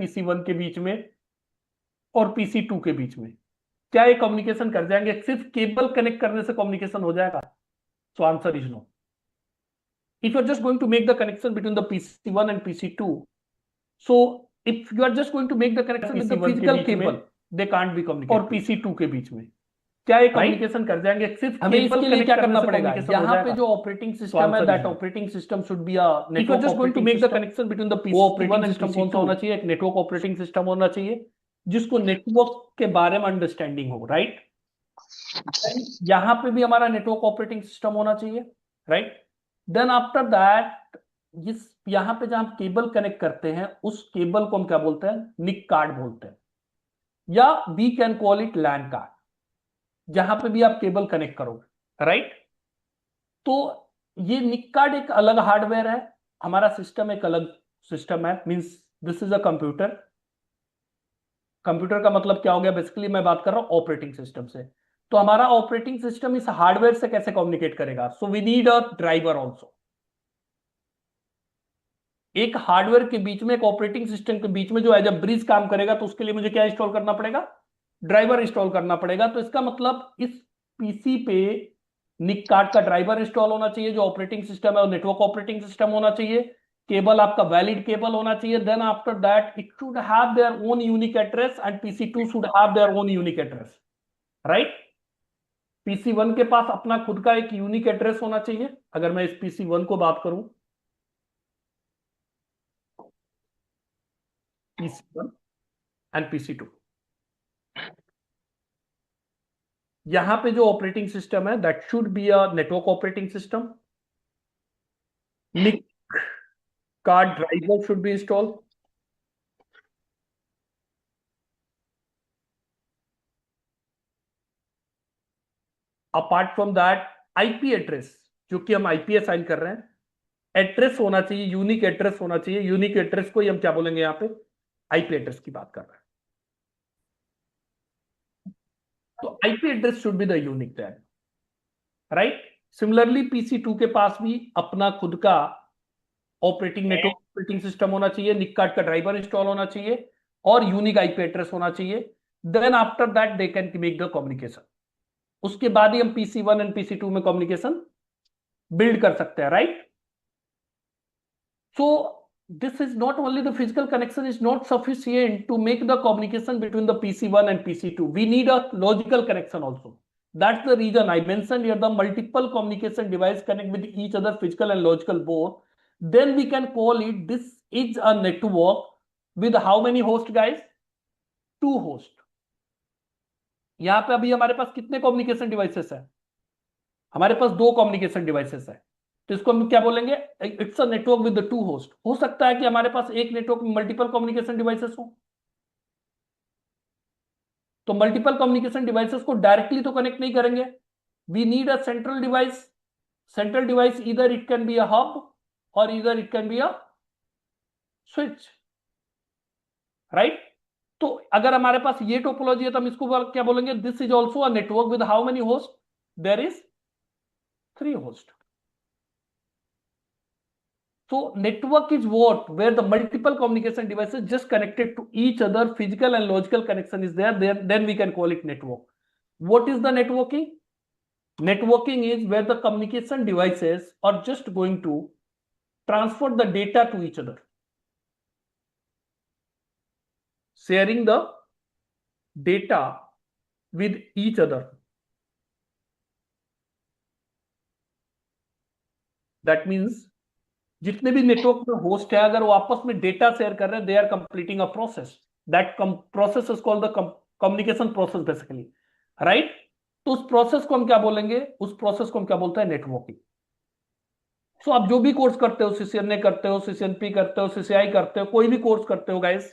PC1 के बीच में और PC2 के बीच में, क्या ये कम्युनिकेशन कर जाएंगे? सिर्फ केबल कनेक्ट करने से कम्युनिकेशन हो जाएगा? So answer is no. If you're just going to make the connection between the PC1 and PC2, so if you are just going to make the connection with the physical cable, they can't be communicated. और PC2 के बीच में क्या ये communication कर जाएंगे? सिर्फ हमें इसके लिए क्या करना पड़ेगा? यहाँ पे जो ऑपरेटिंग सिस्टम है, that operating system should be a network. Just going to make the connection between the PC1 operating system कौन सा होना चाहिए? एक नेटवर्क ऑपरेटिंग सिस्टम होना चाहिए जिसको नेटवर्क के बारे में अंडरस्टैंडिंग हो, राइट? यहाँ पे भी हमारा नेटवर्क ऑपरेटिंग सिस्टम होना चाहिए, राइट? देन आफ्टर दैट इस यहां पे जहां केबल कनेक्ट करते हैं उस केबल को हम क्या बोलते हैं? निक कार्ड बोलते हैं, या we can call it LAN card, जहां पे भी आप केबल कनेक्ट करोगे, राइट? तो ये निक कार्ड एक अलग हार्डवेयर है, हमारा सिस्टम एक अलग सिस्टम है. Means this is a computer. Computer का मतलब क्या हो गया? बेसिकली मैं बात कर रहा हूं ऑपरेटिंग सिस्टम से. तो हमारा ऑपरेटिंग सिस्टम इस हार्डवेयर से कैसे कम्युनिकेट करेगा? So we need a driver also. एक हार्डवेयर के बीच में, एक ऑपरेटिंग सिस्टम के बीच में जो एज अ ब्रिज काम करेगा, तो उसके लिए मुझे क्या इंस्टॉल करना पड़ेगा? ड्राइवर इंस्टॉल करना पड़ेगा. तो इसका मतलब इस पीसी पे निक कार्ड का ड्राइवर इंस्टॉल होना चाहिए. जो ऑपरेटिंग सिस्टम है वो नेटवर्क ऑपरेटिंग सिस्टम होना चाहिए. केबल आपका वैलिड केबल होना चाहिए. Then after that it should have their own unique address and PC2 should have their own unique address, right? PC1 के पास अपना खुद का एक यूनिक एड्रेस होना चाहिए. अगर मैं इस PC1 को बात करूं, PC1 एंड PC2, यहां पे जो ऑपरेटिंग सिस्टम है that should be a network operating system. NIC card driver should be install. Apart from that IP address, जो कि हम आईपी असाइन कर रहे हैं, एड्रेस होना चाहिए, यूनिक एड्रेस होना चाहिए. यूनिक एड्रेस को ही हम क्या बोलेंगे? यहाँ पे आईपी एड्रेस की बात कर रहे हैं. तो IP address should be the unique that, right? Similarly PC2 के पास भी अपना खुद का ऑपरेटिंग नेटवर्क ऑपरेटिंग सिस्टम होना चाहिए. निक कार्ड का ड्राइवर इंस्टॉल होना चाहिए और यूनिक आईपी एड्रेस होना चाहिए. Then after that they can make the communication. उसके बाद ही हम PC1 एंड PC2 में कम्युनिकेशन बिल्ड कर सकते हैं, right? So this is not only the physical connection is not sufficient to make the communication between the PC1 and PC2. We need a logical connection also. That's the reason I mentioned here the multiple communication device connect with each other, physical and logical both. Then we can call it, this is a network with how many hosts, guys? 2 hosts. यहां पे अभी हमारे पास कितने communication devices है? हमारे पास 2 communication devices है. तो इसको हम क्या बोलेंगे? It's a network with the 2 host. हो सकता है कि हमारे पास एक नेटवर्क में मल्टीपल कम्युनिकेशन डिवाइसेस हो. तो मल्टीपल कम्युनिकेशन डिवाइसेस को डायरेक्टली तो कनेक्ट नहीं करेंगे. We need a central device. Central device इधर it can be a hub और इधर it can be a switch, right? तो अगर हमारे पास ये टोपोलॉजी है तो हम इसको क्या बोलेंगे? This is also a network with how many host? There is 3 host. So network is what? Where the multiple communication devices just connected to each other, physical and logical connection is there. Then we can call it network. What is the networking? Networking is where the communication devices are just going to transfer the data to each other, sharing the data with each other. That means जितने भी network में host है, अगर वो आपस में data share कर रहे हैं, they are completing a process. That process is called the communication process basically, right? तो उस प्रोसेस को हम क्या बोलेंगे? उस प्रोसेस को हम क्या बोलते हैं? नेटवर्किंग. सो आप जो भी कोर्स करते हो, CCNA करते हो, CCNP करते हो, CCI करते हो, कोई भी कोर्स करते हो गाइस,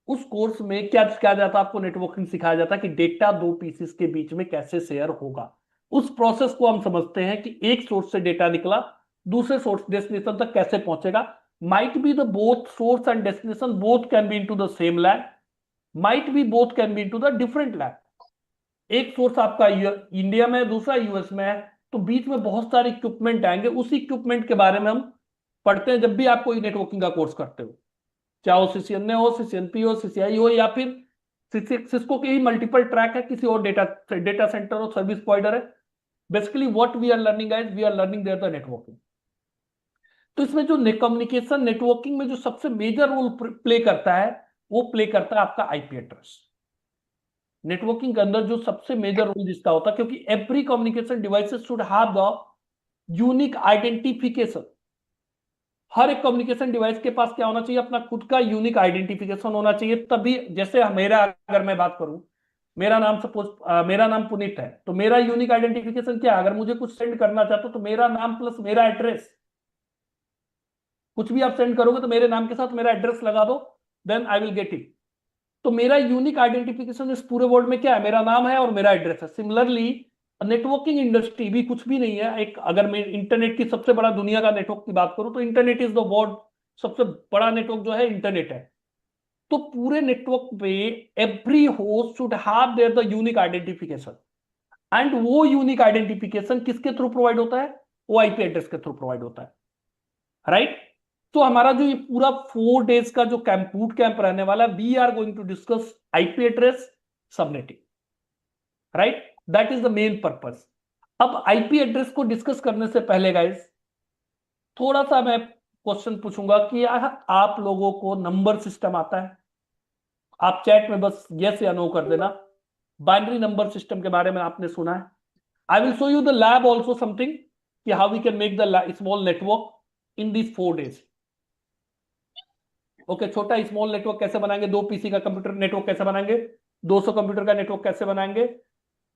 उस कोर्स में क्या सिखाया जाता है? आपको नेटवर्किंग सिखाया जाता है कि डेटा 2 पीसेस के बीच में कैसे शेयर होगा. उस प्रोसेस को हम समझते हैं कि एक सोर्स से डेटा निकला, दूसरे सोर्स डेस्टिनेशन तक कैसे पहुंचेगा. Might be the both source and destination both can be into the same lab, might be both can be into the different lab. एक सोर्स आपका इंडिया में, दूसरा यूएस में है, तो बीच में बहुत सारे इक्विपमेंट आएंगे. उसी इक्विपमेंट के बारे में हम पढ़ते हैं जब भी आप कोई नेटवर्किंग का कोर्स करते हो. चाहे वो CCNA हो, CCNP हो, CCI हो, या फिर सिस्को के ही मल्टीपल ट्रैक है, किसी और डेटा सेंटर और सर्विस प्रोवाइडर है। Basically what we are learning guys, we are learning there the networking. तो इसमें जो कम्युनिकेशन नेटवर्किंग में जो सबसे मेजर रोल प्ले करता है, वो प्ले करता है आपका आईपी एड्रेस। नेटवर्किंग के अंदर जो सबसे मेजर रोल जिसका होता है, क्योंकि every communication devices should have the unique identification. हर एक कम्युनिकेशन डिवाइस के पास क्या होना चाहिए, अपना खुद का यूनिक आइडेंटिफिकेशन होना चाहिए। तभी जैसे मेरा, अगर मैं बात करूं, मेरा नाम सपोज मेरा नाम पुनीत है, तो मेरा यूनिक आइडेंटिफिकेशन क्या है, अगर मुझे कुछ सेंड करना चाहता हूं तो मेरा नाम प्लस मेरा एड्रेस, कुछ भी आप सेंड करोगे तो मेरे नाम के साथ मेरा एड्रेस लगा दो, then I will get it. तो मेरा यूनिक आइडेंटिफिकेशन इस पूरे वर्ल्ड में क्या है, मेरा नाम है और मेरा एड्रेस है। सिमिलरली नेटवर्किंग इंडस्ट्री भी कुछ भी नहीं है। एक अगर मैं इंटरनेट की सबसे बड़ा दुनिया का नेटवर्क की बात करूं तो इंटरनेट इज द वर्ल्ड सबसे बड़ा नेटवर्क जो है इंटरनेट है। तो पूरे नेटवर्क पे every host should have there the unique identification, and वो यूनिक आइडेंटिफिकेशन किसके थ्रू प्रोवाइड होता है, वो आईपी एड्रेस के थ्रू प्रोवाइड होता है, राइट। तो हमारा जो ये पूरा 4 डेज का जो बूट कैंप रहने वाला है, we are going to discuss IP address subnetting, right, that is the main purpose. अब आईपी एड्रेस को डिस्कस करने से पहले गाइस, थोड़ा सा मैं क्वेश्चन पूछूंगा कि आप लोगों को नंबर सिस्टम आता है? आप चैट में बस यस या नो कर देना। बाइनरी नंबर सिस्टम के बारे में आपने सुना है? I will show you the lab also something, कि how we can make the small network in this 4 days. Okay, छोटा स्मॉल नेटवर्क कैसे बनाएंगे, 2 PC का कंप्यूटर नेटवर्क कैसे बनाएंगे, 200 कंप्यूटर का नेटवर्क कैसे बनाएंगे।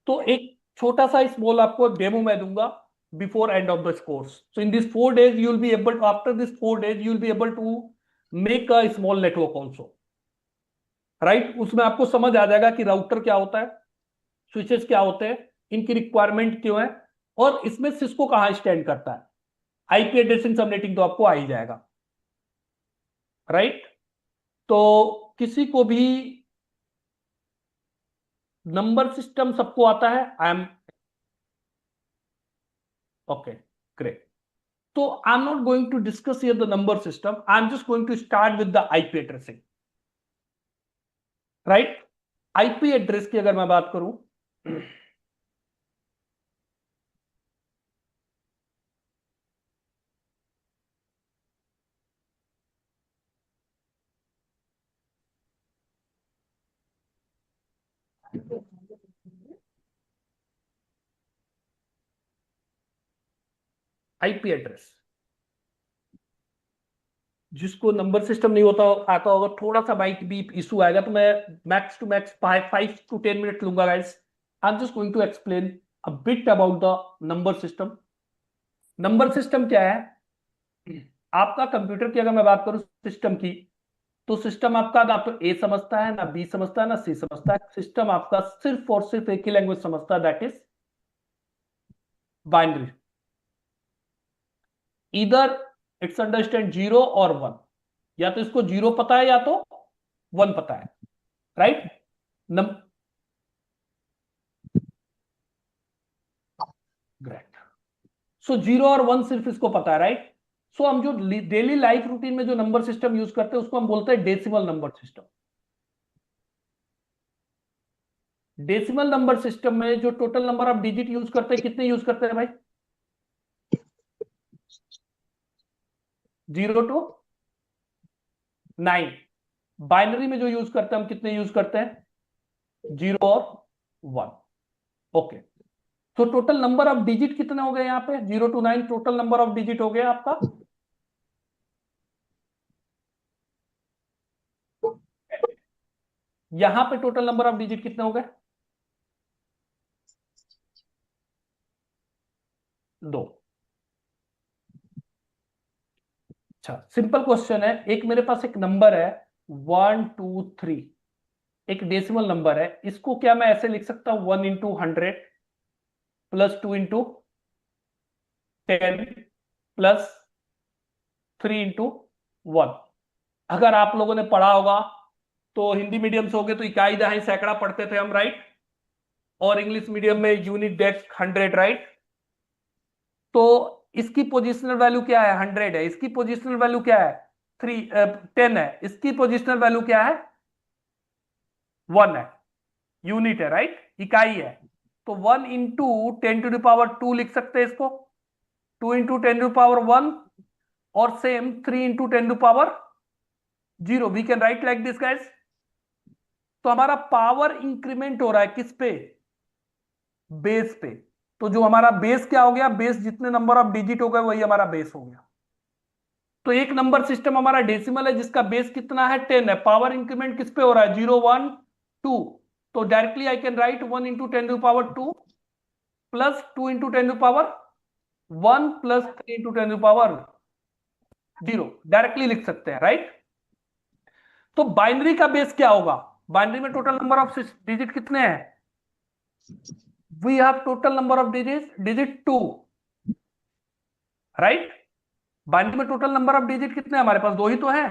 तो एक छोटा सा स्मॉल आपको डेमो मैं दूंगा before end of the course. So in this 4 days you will be able, after this 4 days you will be able to make a small network also, right. उसमें आपको समझ आ जाएगा कि राउटर क्या होता है, स्विचेस क्या होते हैं, इनकी रिक्वायरमेंट क्यों है, और इसमें सिस्को कहां स्टैंड करता है। आईपी एड्रेसिंग सबनेटिंग तो आपको आ ही जाएगा, राइट। तो किसी को भी नंबर सिस्टम सबको आता है? I am okay, great. So I'm not going to discuss here the number system. I'm just going to start with the IP addressing, right? IP address की अगर मैं बात करूं, IP एड्रेस, जिसको नंबर सिस्टम नहीं होता आता होगा, थोड़ा सा बाइक भी इशू आएगा, तो मैं max to max 5 to 10 minute लूंगा guys. I am just going to explain a bit about the number system. Number system क्या है? आपका कंप्यूटर की अगर मैं बात करूं सिस्टम की, तो सिस्टम आपका ना तो ए समझता है, ना बी समझता है, ना सी समझता है। सिस्टम आपका सिर्फ और सिर्फ एक ही लैंग्वेज समझता है, दैट इज बाइनरी। इधर इट्स अंडरस्टैंड 0 और 1, या तो इसको 0 पता है या तो 1 पता है, राइट। ग्रेट। सो 0 और 1 सिर्फ इसको पता है, राइट। सो हम जो डेली लाइफ रूटीन में जो नंबर सिस्टम यूज करते हैं उसको हम बोलते हैं decimal number system. Decimal number system में जो total number of digit use करते हैं, कितने यूज करते हैं भाई? 0 to 9। बाइनरी में जो यूज करते हैं हम कितने यूज करते हैं? 0 और 1। ओके, तो टोटल नंबर ऑफ डिजिट कितने हो गए यहाँ पे? 0 to 9 total number of digit हो गया आपका। यहां पे टोटल नंबर ऑफ डिजिट कितने हो गए? 2। अच्छा, सिंपल क्वेश्चन है। एक मेरे पास एक नंबर है 123, एक डेसिमल नंबर है। इसको क्या मैं ऐसे लिख सकता हूं, 1 into 100 plus 2 into 10 plus 3 into 1। अगर आप लोगों ने पढ़ा होगा तो, हिंदी मीडियम से हो गए तो इकाई दहाई सैकड़ा पढ़ते थे हम, राइट। और इंग्लिश मीडियम में यूनिट डेस्क 100, राइट। तो इसकी पोजिशनल वैल्यू क्या है? 100 है। इसकी पोजिशनल वैल्यू क्या है? 10 है, इसकी पोजिशनल वैल्यू क्या है? 1 है, यूनिट है, राइट, इकाई है। तो 1 इंटू 10⁻² लिख सकते हैं इसको, 2 इंटू 10⁻1, और same 3 into 10⁻0। We can write like this guys. तो हमारा पावर इंक्रीमेंट हो रहा है किस पे? बेस पे। तो जो हमारा बेस क्या हो गया? बेस जितने नंबर ऑफ डिजिट हो गए वही हमारा बेस हो गया। तो एक नंबर सिस्टम हमारा डेसिमल है जिसका बेस कितना है? 10 है। पावर इंक्रीमेंट किस पे हो रहा है? 0 1 2। तो directly I can write 1 into 10⁻² plus 2 into 10⁻1 plus 3 into 10⁻0, directly लिख सकते हैं, राइट। तो बाइनरी का बेस क्या होगा? बाइनरी में टोटल नंबर ऑफ डिजिट कितने हैं? We have total number of digit 2, right. Binary में टोटल नंबर ऑफ डिजिट कितने हैं? हमारे पास 2 ही तो है।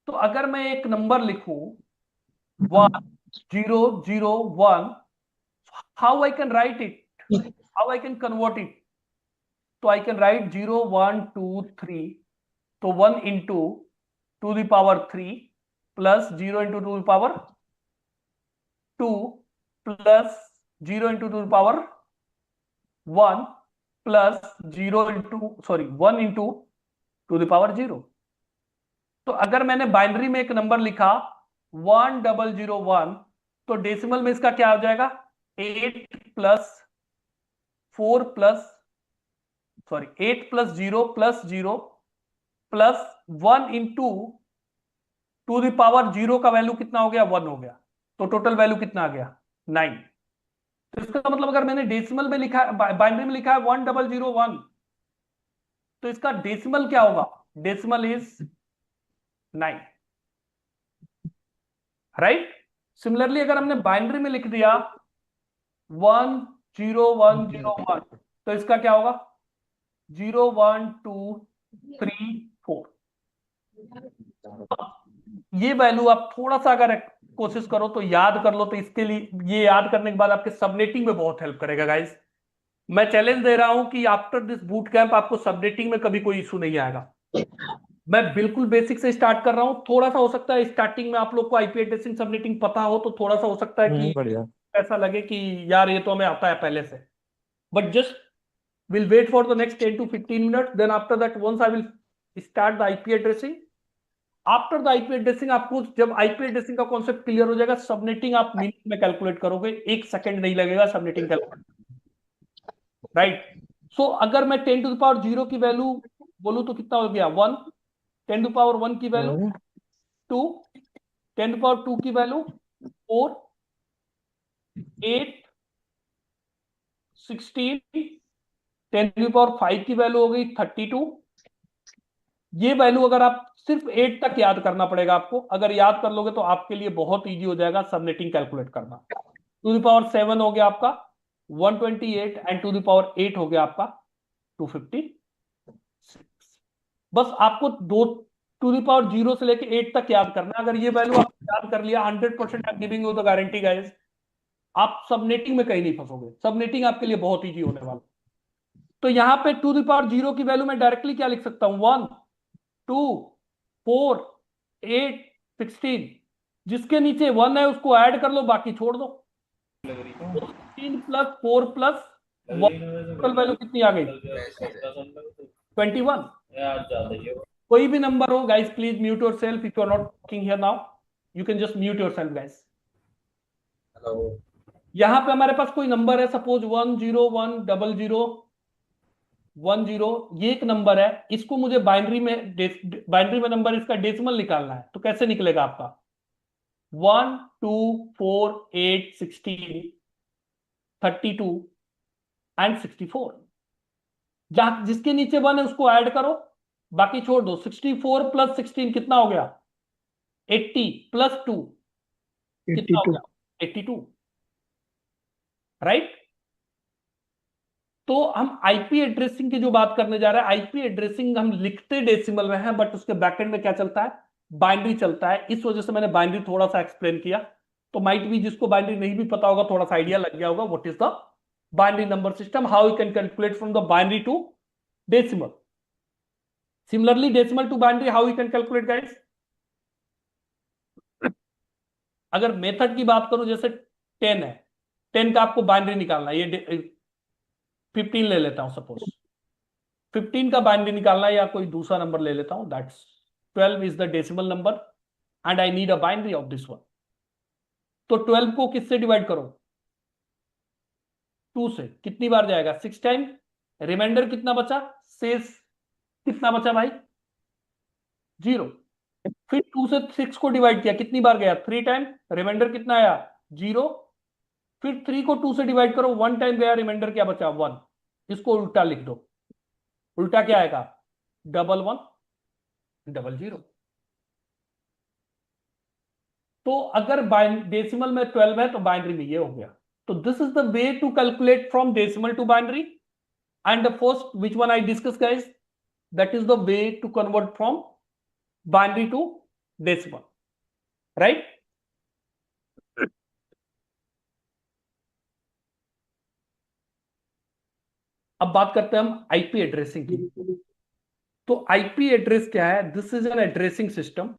तो अगर मैं एक नंबर लिखूं 1 0 0 1, how I can write it, how I can convert it? तो आई कैन राइट 0 1 2 3, तो 1 into 2⁻³ plus 0 into 2⁻² plus 0 into 2⁻1 plus 0 into 1 into 2⁻0। तो अगर मैंने बाइनरी में एक नंबर लिखा 1001, तो डेसिमल में इसका क्या हो जाएगा? 8 plus 4 plus 8 plus 0 plus 0 plus 1 into 2⁻0 का वैल्यू कितना हो गया? 1 हो गया। तो टोटल वैल्यू कितना आ गया? 9। तो इसका मतलब अगर मैंने डेसिमल में लिखा, बाइनरी में लिखा है 1001, तो इसका डेसिमल क्या होगा? Decimal is 9, right. सिमिलरली अगर हमने बाइनरी में लिख दिया 10101, तो इसका क्या होगा? 0 1 2 3 4। ये वैल्यू आप थोड़ा सा अगर कोशिश करो तो याद कर लो, तो इसके लिए ये याद करने के बाद आपके सबनेटिंग में बहुत हेल्प करेगा गाइस। मैं चैलेंज दे रहा हूं कि आफ्टर दिस बूट कैंप आपको सबनेटिंग में कभी कोई इशू नहीं आएगा। मैं बिल्कुल बेसिक से स्टार्ट कर रहा हूं। थोड़ा सा हो सकता है स्टार्टिंग में आप लोग को आईपी एड्रेसिंग सबनेटिंग पता हो, तो थोड़ा सा हो सकता है कि बढ़िया। ऐसा लगे कि यार ये तो हमें आता है पहले से। But just we'll wait for the next 10 to 15 minutes, then after that once I will start the IP addressing, after the IP addressing आपको जब IP addressing का कॉन्सेप्ट क्लियर हो जाएगा, सबनेटिंग आप मिनट में कैलकुलेट करोगे, 1 सेकंड नहीं लगेगा सबनेटिंग कैलकुलेट, राइट। सो अगर मैं 10⁻0 की वैल्यू बोलूं तो कितना हो गया? 1, 10⁻1 की वैल्यू 2, 10⁻2 की वैल्यू 4, 8, 16, 10⁻5 की वैल्यू हो गई 32। ये वैल्यू अगर आप सिर्फ 8 तक याद करना पड़ेगा आपको, अगर याद कर लोगे तो आपके लिए बहुत इजी हो जाएगा सबनेटिंग कैलकुलेट करना। 2⁻7 हो गया आपका 128, एंड 2⁻8 हो गया आपका 256। बस आपको 2⁻0 से लेके 8 तक याद करना है। अगर ये वैल्यू आप याद कर लिया, 100% I am giving you the guarantee guys, आप सबनेटिंग में कहीं नहीं फंसोगे। सबनेटिंग आपके लिए बहुत इजी होने वाला। तो यहां पे 2⁻0 की वैल्यू मैं डायरेक्टली क्या लिख सकता हूं? 1 2 4 8 16। जिसके नीचे 1 है उसको ऐड कर लो, बाकी छोड़ दो। 16 प्लस 4 प्लस 1, टोटल वैल्यू कितनी आ गई? 21। कोई भी नंबर हो guys, please mute yourself if you are not talking here now. You can just mute yourself guys. यहां पे हमारे पास कोई नंबर है, सपोज 1010010, ये एक नंबर है। इसको मुझे बाइनरी में नंबर इसका डेसिमल निकालना है। तो कैसे निकलेगा आपका? 1 2 4 8 16 32 एंड 64। जहां जिसके नीचे 1 है उसको ऐड करो, बाकी छोड़ दो। 64 प्लस 16 कितना हो गया? 80 प्लस 2 कितना हो 82। गया? 82, राइट। तो हम आईपी एड्रेसिंग की जो बात करने जा रहे हैं, आईपी एड्रेसिंग हम लिखते डेसिमल में है, बट उसके बैकएंड में क्या चलता है? बाइनरी चलता है। इस वजह से मैंने बाइनरी थोड़ा सा एक्सप्लेन किया। तो माइट भी जिसको बाइनरी नहीं भी पता होगा, थोड़ा सा आइडिया लग गया होगा what is the binary number system, how you can calculate from the binary to decimal. Similarly, decimal to binary, how we can calculate guys? अगर मेथड की बात करूं, जैसे 10 है, 10 का आपको बाइनरी निकालना है, ये 15 ले लेता हूं सपोज, 15 का बाइनरी निकालना है, या कोई दूसरा नंबर ले लेता हूं, that's 12 is the decimal number and I need a binary of this one. तो 12 को किससे डिवाइड करो? 2 से। कितनी बार जाएगा? 6 टाइम। रिमाइंडर कितना बचा? शेष कितना बचा भाई? 0। फिर 2 से 6 को डिवाइड किया, कितनी बार गया? 3 टाइम। रिमाइंडर कितना आया? 0। फिर 3 को 2 से डिवाइड करो, 1 टाइम गया, रिमाइंडर क्या बचा? 1। इसको उल्टा लिख दो। उल्टा क्या आएगा? Double 1 double 0। तो अगर डेसिमल में 12 है तो बाइनरी में ये हो गया। तो this is the way to calculate from decimal to binary, and the first which one I discuss guys, that is the way to convert from binary to decimal, right? अब बात करते हैं हम आईपी एड्रेसिंग की। तो IP address क्या है? This is an addressing system.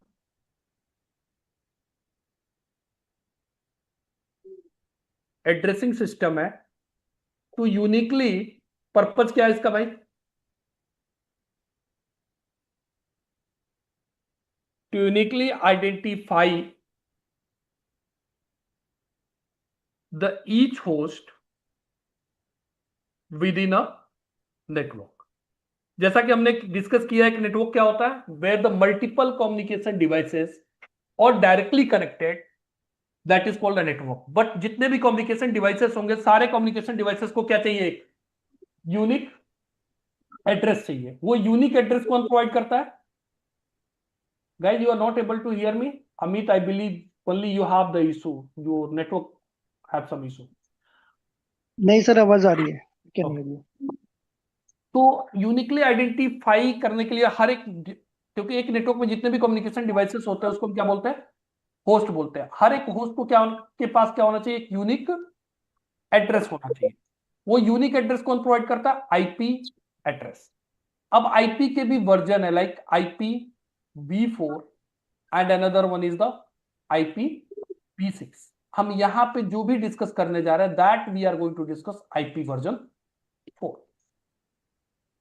Addressing system है तो यूनिकली, पर्पज क्या है इसका भाई? To uniquely identify the each host within a network. जैसा कि हमने डिस्कस किया है कि नेटवर्क क्या होता है? Where the multiple communication devices और directly connected, that is called a network. But जितने भी कम्युनिकेशन डिवाइसेस होंगे, सारे कम्युनिकेशन डिवाइसेस को क्या चाहिए? एक यूनिक एड्रेस चाहिए। वो यूनिक एड्रेस कौन प्रोवाइड करता है? Guys, you are not able to hear me. Amit, I believe only you have the issue, your network have some issue. नहीं सर, आवाज आ रही है, क्या नहीं Okay. आ रही है? तो यूनिकली आइडेंटिफाई करने के लिए हर एक, क्योंकि एक नेटवर्क में जितने भी कम्युनिकेशन डिवाइसेस होते हैं उसको हम क्या बोलते हैं? होस्ट बोलते हैं। हर एक होस्ट को क्या के पास क्या होना चाहिए? एक यूनिक एड्रेस होना चाहिए। वो यूनिक एड्रेस कौन प्रोवाइड करता है? IP address. अब आईपी के भी वर्जन है, like IPv4 and another one is the IPv6। हम यहां पे जो भी डिस्कस करने जा रहे हैं, that we are going to discuss IP version 4।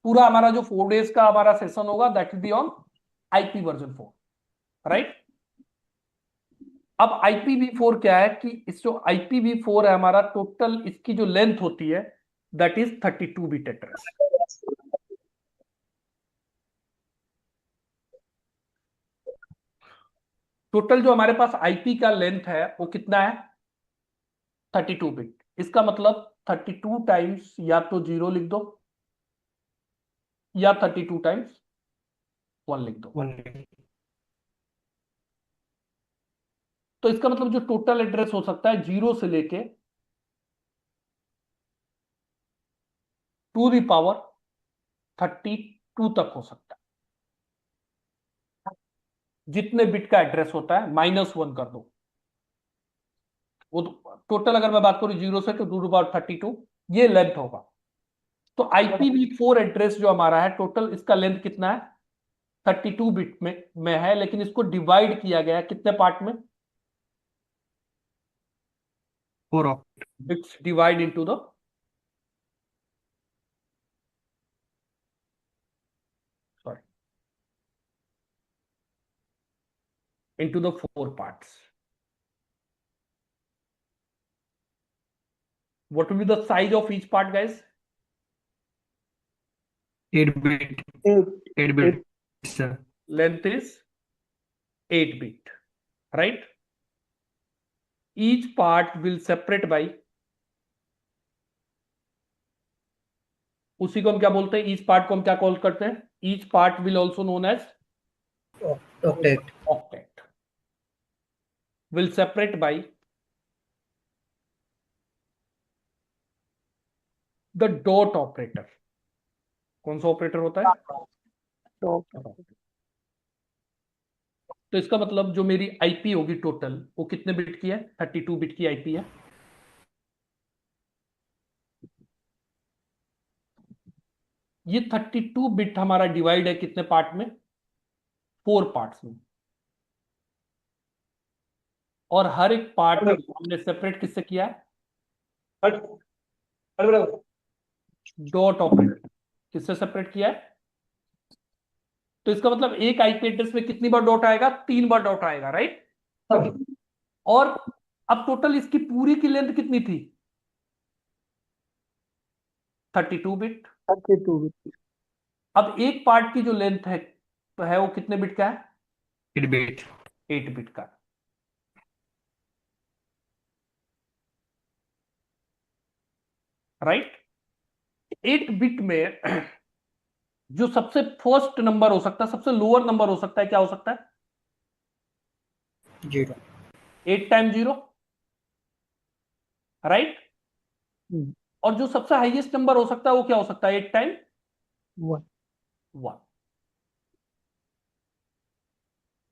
पूरा हमारा जो 4 डेज का हमारा सेशन होगा, that will be on IP version 4, right? अब IPv4 क्या है कि इस जो IPv4 है हमारा, टोटल इसकी जो लेंथ होती है that is 32 bit address. Total जो हमारे पास आईपी का लेंथ है वो कितना है? 32 बिट। इसका मतलब 32 टाइम्स या तो 0 लिख दो, या 32 टाइम्स 1 लिख दो। तो इसका मतलब जो टोटल एड्रेस हो सकता है 0 से लेके टू द पावर 32 तक हो सकता है। जितने बिट का एड्रेस होता है -1 कर दो। वो टोटल अगर मैं बात करूं 0 से, तो 2 to the power 32 ये लेंथ होगा। तो IPv4 एड्रेस जो हमारा है, टोटल इसका लेंथ कितना है? 32 बिट में है, लेकिन इसको डिवाइड किया गया है कितने पार्ट में? 4 It's divide into the, sorry, into the 4 parts. What will be the size of each part, guys? 8 bit. 8 bit, sir. Length is 8 bit, right? Each part will separate by, उसी को हम क्या बोलते हैं? ईच पार्ट को हम क्या call करते हैं? Each part will also known as Octet. Octet. Will separate by the dot operator. कौन सा ऑपरेटर होता है? तो इसका मतलब जो मेरी आईपी होगी टोटल, वो कितने बिट की है? 32 बिट की आईपी है। ये 32 बिट हमारा डिवाइड है कितने पार्ट में? 4 पार्ट्स में, और हर एक पार्ट को हमने सेपरेट किससे किया है? डॉट ऑपरेटर किससे सेपरेट किया है? तो इसका मतलब एक आईपी एड्रेस में कितनी बार डॉट आएगा? 3 बार डॉट आएगा, राइट? और अब टोटल इसकी पूरी की लेंथ कितनी थी? 32 बिट। 32 बिट। अब एक पार्ट की जो लेंथ है तो है वो कितने बिट का है? 8 bit. 8 बिट का। राइट? 8 बिट में जो सबसे फर्स्ट नंबर हो सकता है, सबसे लोअर नंबर हो सकता है, क्या हो सकता है? 0. 8 टाइम 0, राइट? और जो सबसे हाईएस्ट नंबर हो सकता है वो क्या हो सकता है? 8 टाइम 1।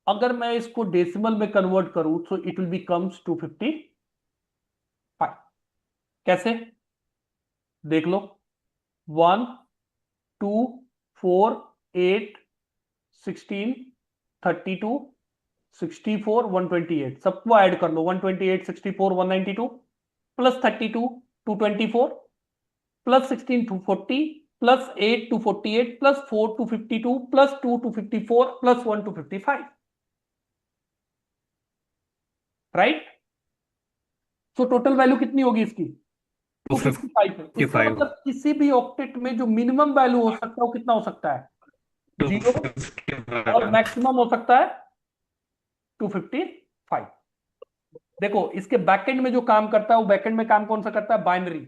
अगर मैं इसको डेसिमल में कन्वर्ट करूं तो इट विल बिकम्स 255। कैसे? देख लो, 1 2 4 8 16 32 64 128, सबको ऐड कर लो। 128 64 192 plus 32 224 plus 16 240 plus 8 248 plus 4 252 plus 2 254 plus 1 255, right? तो टोटल वैल्यू कितनी होगी इसकी? 255 है। इसका 255. मतलब किसी भी ऑक्टेट में जो मिनिमम वैल्यू हो सकता है वो कितना हो सकता है? 0, और 255. मैक्सिमम हो सकता है 255। देखो, इसके बैकएंड में जो काम करता है वो बैकएंड में काम कौन सा करता है? बाइनरी।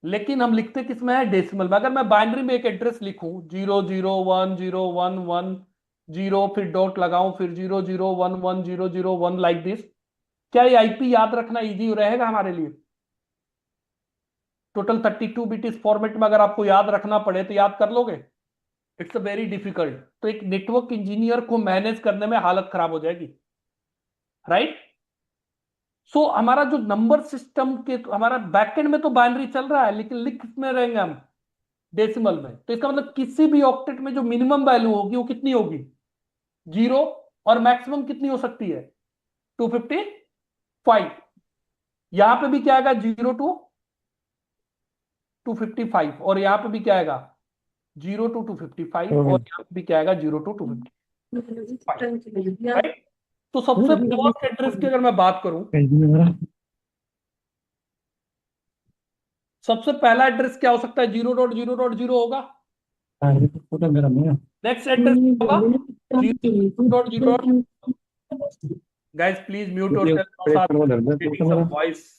लेकिन हम लिखते किसमें है? डेसिमल में। अगर मैं बाइनरी में एक एड्रेस लिखूं 0010110, फिर डॉट लगाऊं, फिर 0011001 लाइक दिस, क्या ये आईपी याद रखना इजी रहेगा हमारे लिए? टोटल 32 बिट इस फॉर्मेट में अगर आपको याद रखना पड़े तो याद कर लोगे? It's a very difficult. तो एक नेटवर्क इंजीनियर को मैनेज करने में हालत खराब हो जाएगी, राइट? सो हमारा जो नंबर सिस्टम के, हमारा बैकएंड में तो बाइनरी चल रहा है, लेकिन लिख किसमें रहेंगे हम? डेसिमल में। तो इसका मतलब किसी भी ऑक्टेट में जो मिनिमम वैल्यू होगी वो कितनी होगी? 0, और मैक्सिमम कितनी हो सकती है? 255। यहां पे भी क्या आएगा? 0 टू 255, और यहां पे भी क्या आएगा? 0 टू 255, और यहां पे भी क्या आएगा? 0 टू 255, राइट? तो सबसे फर्स्ट एड्रेस की अगर मैं बात करूं, सबसे पहला एड्रेस क्या हो सकता है? 0.0.0 होगा। नेक्स्ट एड्रेस क्या होगा? 0.0. Guys please mute yourself, voice.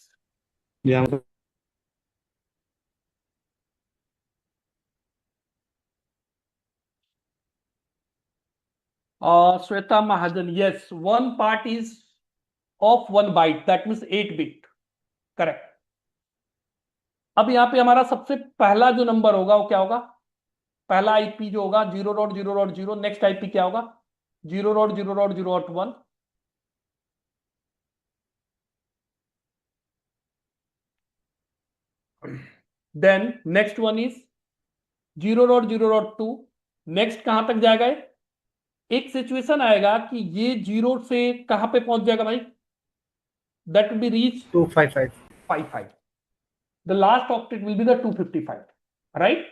Shweta Mahajan, yes, one part is of 1 byte, that means 8 bit, correct. अब यहां पे हमारा सबसे पहला जो नंबर होगा वो क्या होगा? पहला आईपी जो होगा 0.0.0, नेक्स्ट आईपी क्या होगा? 0.0.0.1, then next one is 0.0.2। Next कहां तक जाएगा? एक सिचुएशन आएगा कि ये 0 से कहां पे पहुंच जाएगा भाई? That will be reach 255. The last octet will be the 255, right?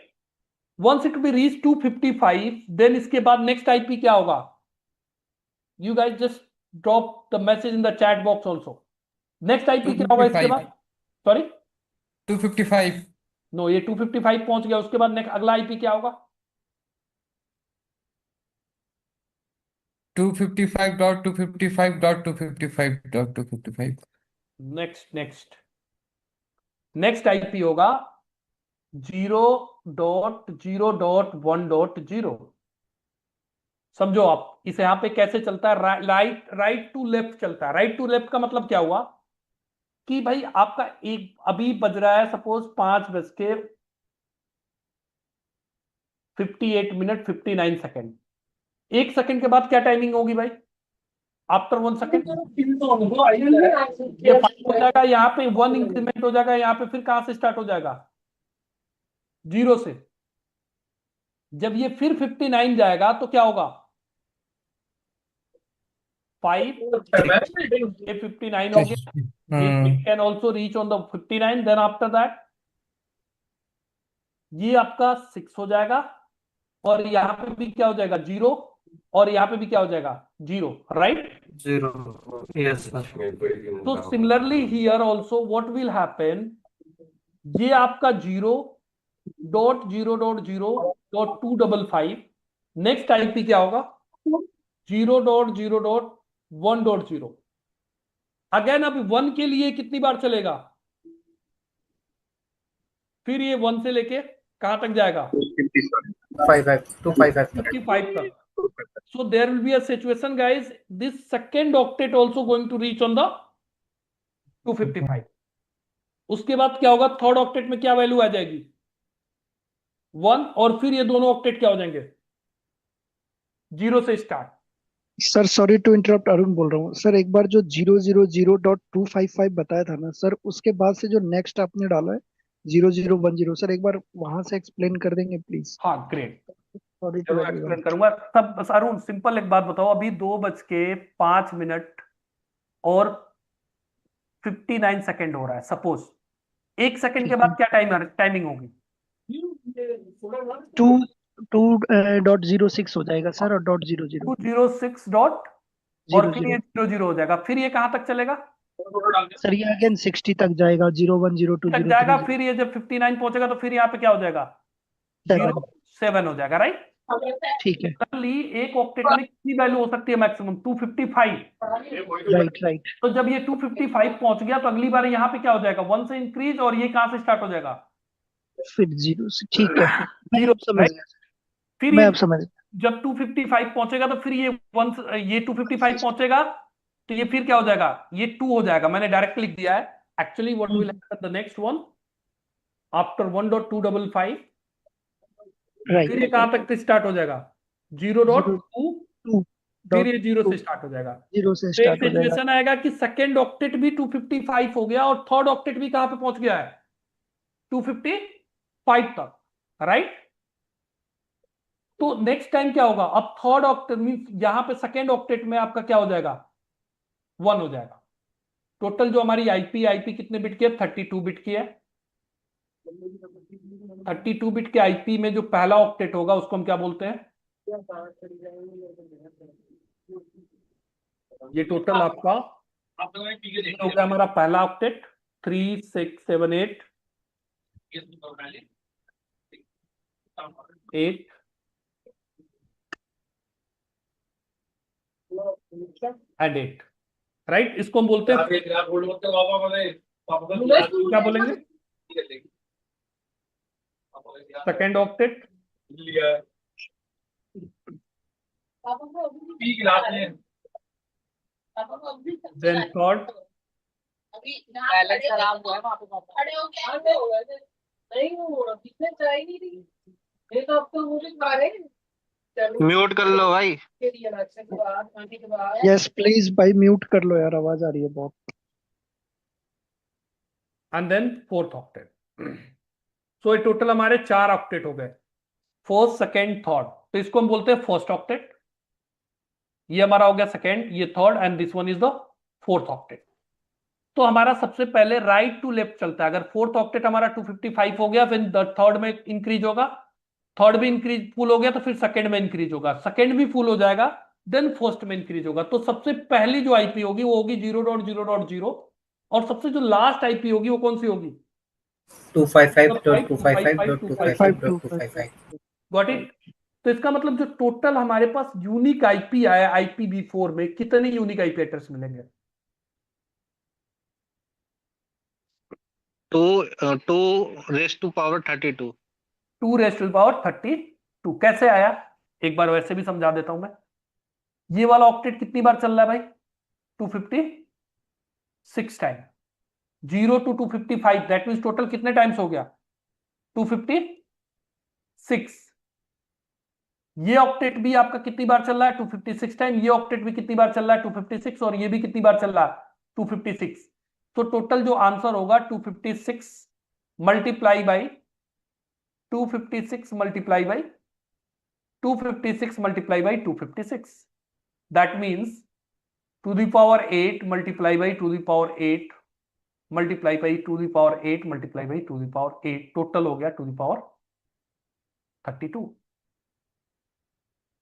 Once it will be reached 255, then इसके बाद next IP क्या होगा? You guys just drop the message in the chat box also. Next IP क्या होगा इसके बाद? Sorry? 255. No, ये 255 पहुंच गया, उसके बाद next अगला IP क्या होगा? 255.255.255.255. नेक्स्ट IP होगा 0.0.1.0। समझो आप इसे, यहां पे कैसे चलता है? राइट टू लेफ्ट चलता है। राइट टू लेफ्ट का मतलब क्या हुआ कि भाई आपका एक अभी बज रहा है सपोज 5:58 1 सेकंड के बाद क्या टाइमिंग होगी भाई? आफ्टर 1 सेकंड ये 5 हो जाएगा, यहाँ पे 1 इंक्रीमेंट हो जाएगा, यहाँ पे फिर कहां से स्टार्ट हो जाएगा? 0 से। जब ये फिर 59 जाएगा तो क्या होगा? 5 ये 59 हो गया. It can also reach on the 59. Then after that ये आपका 6 हो जाएगा और यहाँ पे भी क्या हो जाएगा? 0 और यहाँ पे भी क्या हो जाएगा? 0, right? 0. Yes, sir. So similarly here also what will happen, ये आपका 0.0.0.255. नेक्स्ट आईपी क्या होगा? 0.0.1.0. अगेन अब 1 के लिए कितनी बार चलेगा? फिर ये 1 से लेके कहां तक जाएगा? 55 तक. So there will be a situation, guys. This second octet also going to reach on the 255. उसके बाद क्या होगा? थर्ड ऑक्टेट में क्या वैल्यू आ जाएगी? 1. और फिर ये दोनों ऑक्टेट क्या हो जाएंगे? 0 से start. Sir sorry to interrupt, Arun बोल रहा हूँ सर। एक बार जो 000.255 बताया था ना सर, उसके बाद से जो नेक्स्ट आपने डाला है 0010, सर एक बार वहां से एक्सप्लेन कर देंगे प्लीज? हाँ, ग्रेट. सॉरी टू जरूर एक्सप्लेन करूंगा. सब बस अरुण सिंपल एक बात बताओ. अभी 2:05 और 59 सेकेंड हो रहा है. सपोज 1 सेकेंड के बाद क्या टाइमिंग होगी? 2.06 हो जाएगा सर, और .00 206 डॉट और फिर 00 ये 00 हो जाएगा. फिर ये कहां तक चलेगा? सर ये अगेन 60 तक जाएगा, 0102 तक जाएगा. फिर ये जब 59 पहुंचेगा तो फिर यहाँ पे क्या हो जाएगा? 07 हो जाएगा, राइट? ठीक है, एक ऑक्टेट में कितनी वैल्यू हो सकती है मैक्सिमम? 255. राइट। तो जब ये 255 पहुंच गया तो अगली बार यहाँ पे क्या हो जाएगा? 1 से इंक्रीज. और ये कहां से स्टार्ट हो जाएगा? फिर 0 से, ठीक है, मैं 0 अब समझ गया। फिर मैं ये अब समझ गया। जब 255 पहुंचेगा तो फिर ये 255 पहुंचेगा तो ये फिर क्या हो जाएगा? ये 2 हो जाएगा. मैंने डायरेक्ट लिख दिया है. Actually what will happen the next one after 1.255, फिर ये कहां तक स्टार्ट हो जाएगा? 0.2. फिर ये 0 से स्टार्ट हो जाएगा. 0 से तो एक स्टार्ट हो जाएगा। सिचुएशन आएगा कि सेकेंड ऑक्टेट भी 255 हो गया और थर्ड ऑक्टेट भी कहां पे पहुंच गया है? 255 तक, राइट? तो नेक्स्ट टाइम क्या होगा? अब थर्ड ऑक्टेट मीन यहां पे सेकेंड ऑक्टेट में आपका क्या हो जाएगा? 1 हो जाएगा. टोटल जो हमारी आईपी कितने बिट की है? 32 बिट की है. 32 बिट के आईपी में जो पहला ऑक्टेट होगा उसको हम क्या बोलते हैं? ये टोटल आपका हो गया हमारा पहला ऑक्टेट 3 6 7 8 एंड 8, राइट? इसको हम बोलते हैं, क्या बोलेंगे? Second octet. Then third. Mute कर लो भाई. यस प्लीज भाई, म्यूट कर लो यार, आवाज आ रही है बहुत। And then fourth octet. So ये टोटल हमारे 4 ऑक्टेट हो गए. First, second, third. तो इसको हम बोलते हैं फर्स्ट ऑक्टेट. ये हमारा हो गया सेकेंड, ये third, and this one is the fourth octet. तो हमारा सबसे पहले राइट टू लेफ्ट चलता है. अगर फोर्थ ऑक्टेट हमारा 255 हो गया, फिर थर्ड में इंक्रीज होगा. थर्ड भी इंक्रीज फुल हो गया तो फिर सेकंड में इंक्रीज होगा. सेकंड भी फुल हो जाएगा, देन फर्स्ट में इंक्रीज होगा. तो सबसे पहली जो आईपी होगी वो होगी 0.0.0. और सबसे जो लास्ट आईपी होगी वो कौन सी होगी? 255.255.255.255. Got it? तो इसका मतलब जो टोटल हमारे पास यूनिक आईपी आया IPv4 में, कितने यूनिक आईपी एड्रेस मिलेंगे? 2 raised to power 32. 2 raised to the power 32. कैसे आया? एक बार वैसे भी समझा देता हूं मैं. ये वाला ऑक्टेट कितनी बार चल रहा है भाई? 256 time. 0 to 255, that means total कितने टाइम्स हो गया? 256. ये ऑक्टेट भी आपका कितनी बार चल रहा है? 256 टाइम. ये ऑक्टेट भी कितनी बार चल रहा है? 256. और ये भी कितनी बार चल रहा है? 256. तो टोटल जो आंसर होगा 256 multiply by 256 multiply by 256 multiplied by 256. That means to the power 8 multiply by to the power 8 multiply by to the power 8 multiply by to the power 8, total हो गया to the power 32,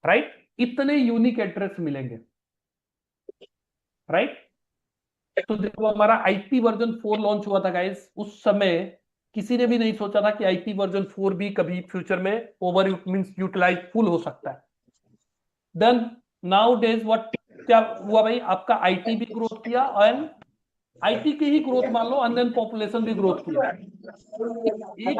राइट? इतने unique address मिलेंगे, right? तो जब हमारा IP version 4 launch हुआ था guys, उस समय किसी ने भी नहीं सोचा था कि आईपी वर्जन 4 भी कभी फ्यूचर में ओवर मींस यूटिलाइज फुल हो सकता है। देन नाउ डेज व्हाट क्या हुआ भाई, आपका आईटी भी ग्रोथ किया एंड आईटी की ही ग्रोथ मान लो, एंड देन पॉपुलेशन भी ग्रोथ किया। एक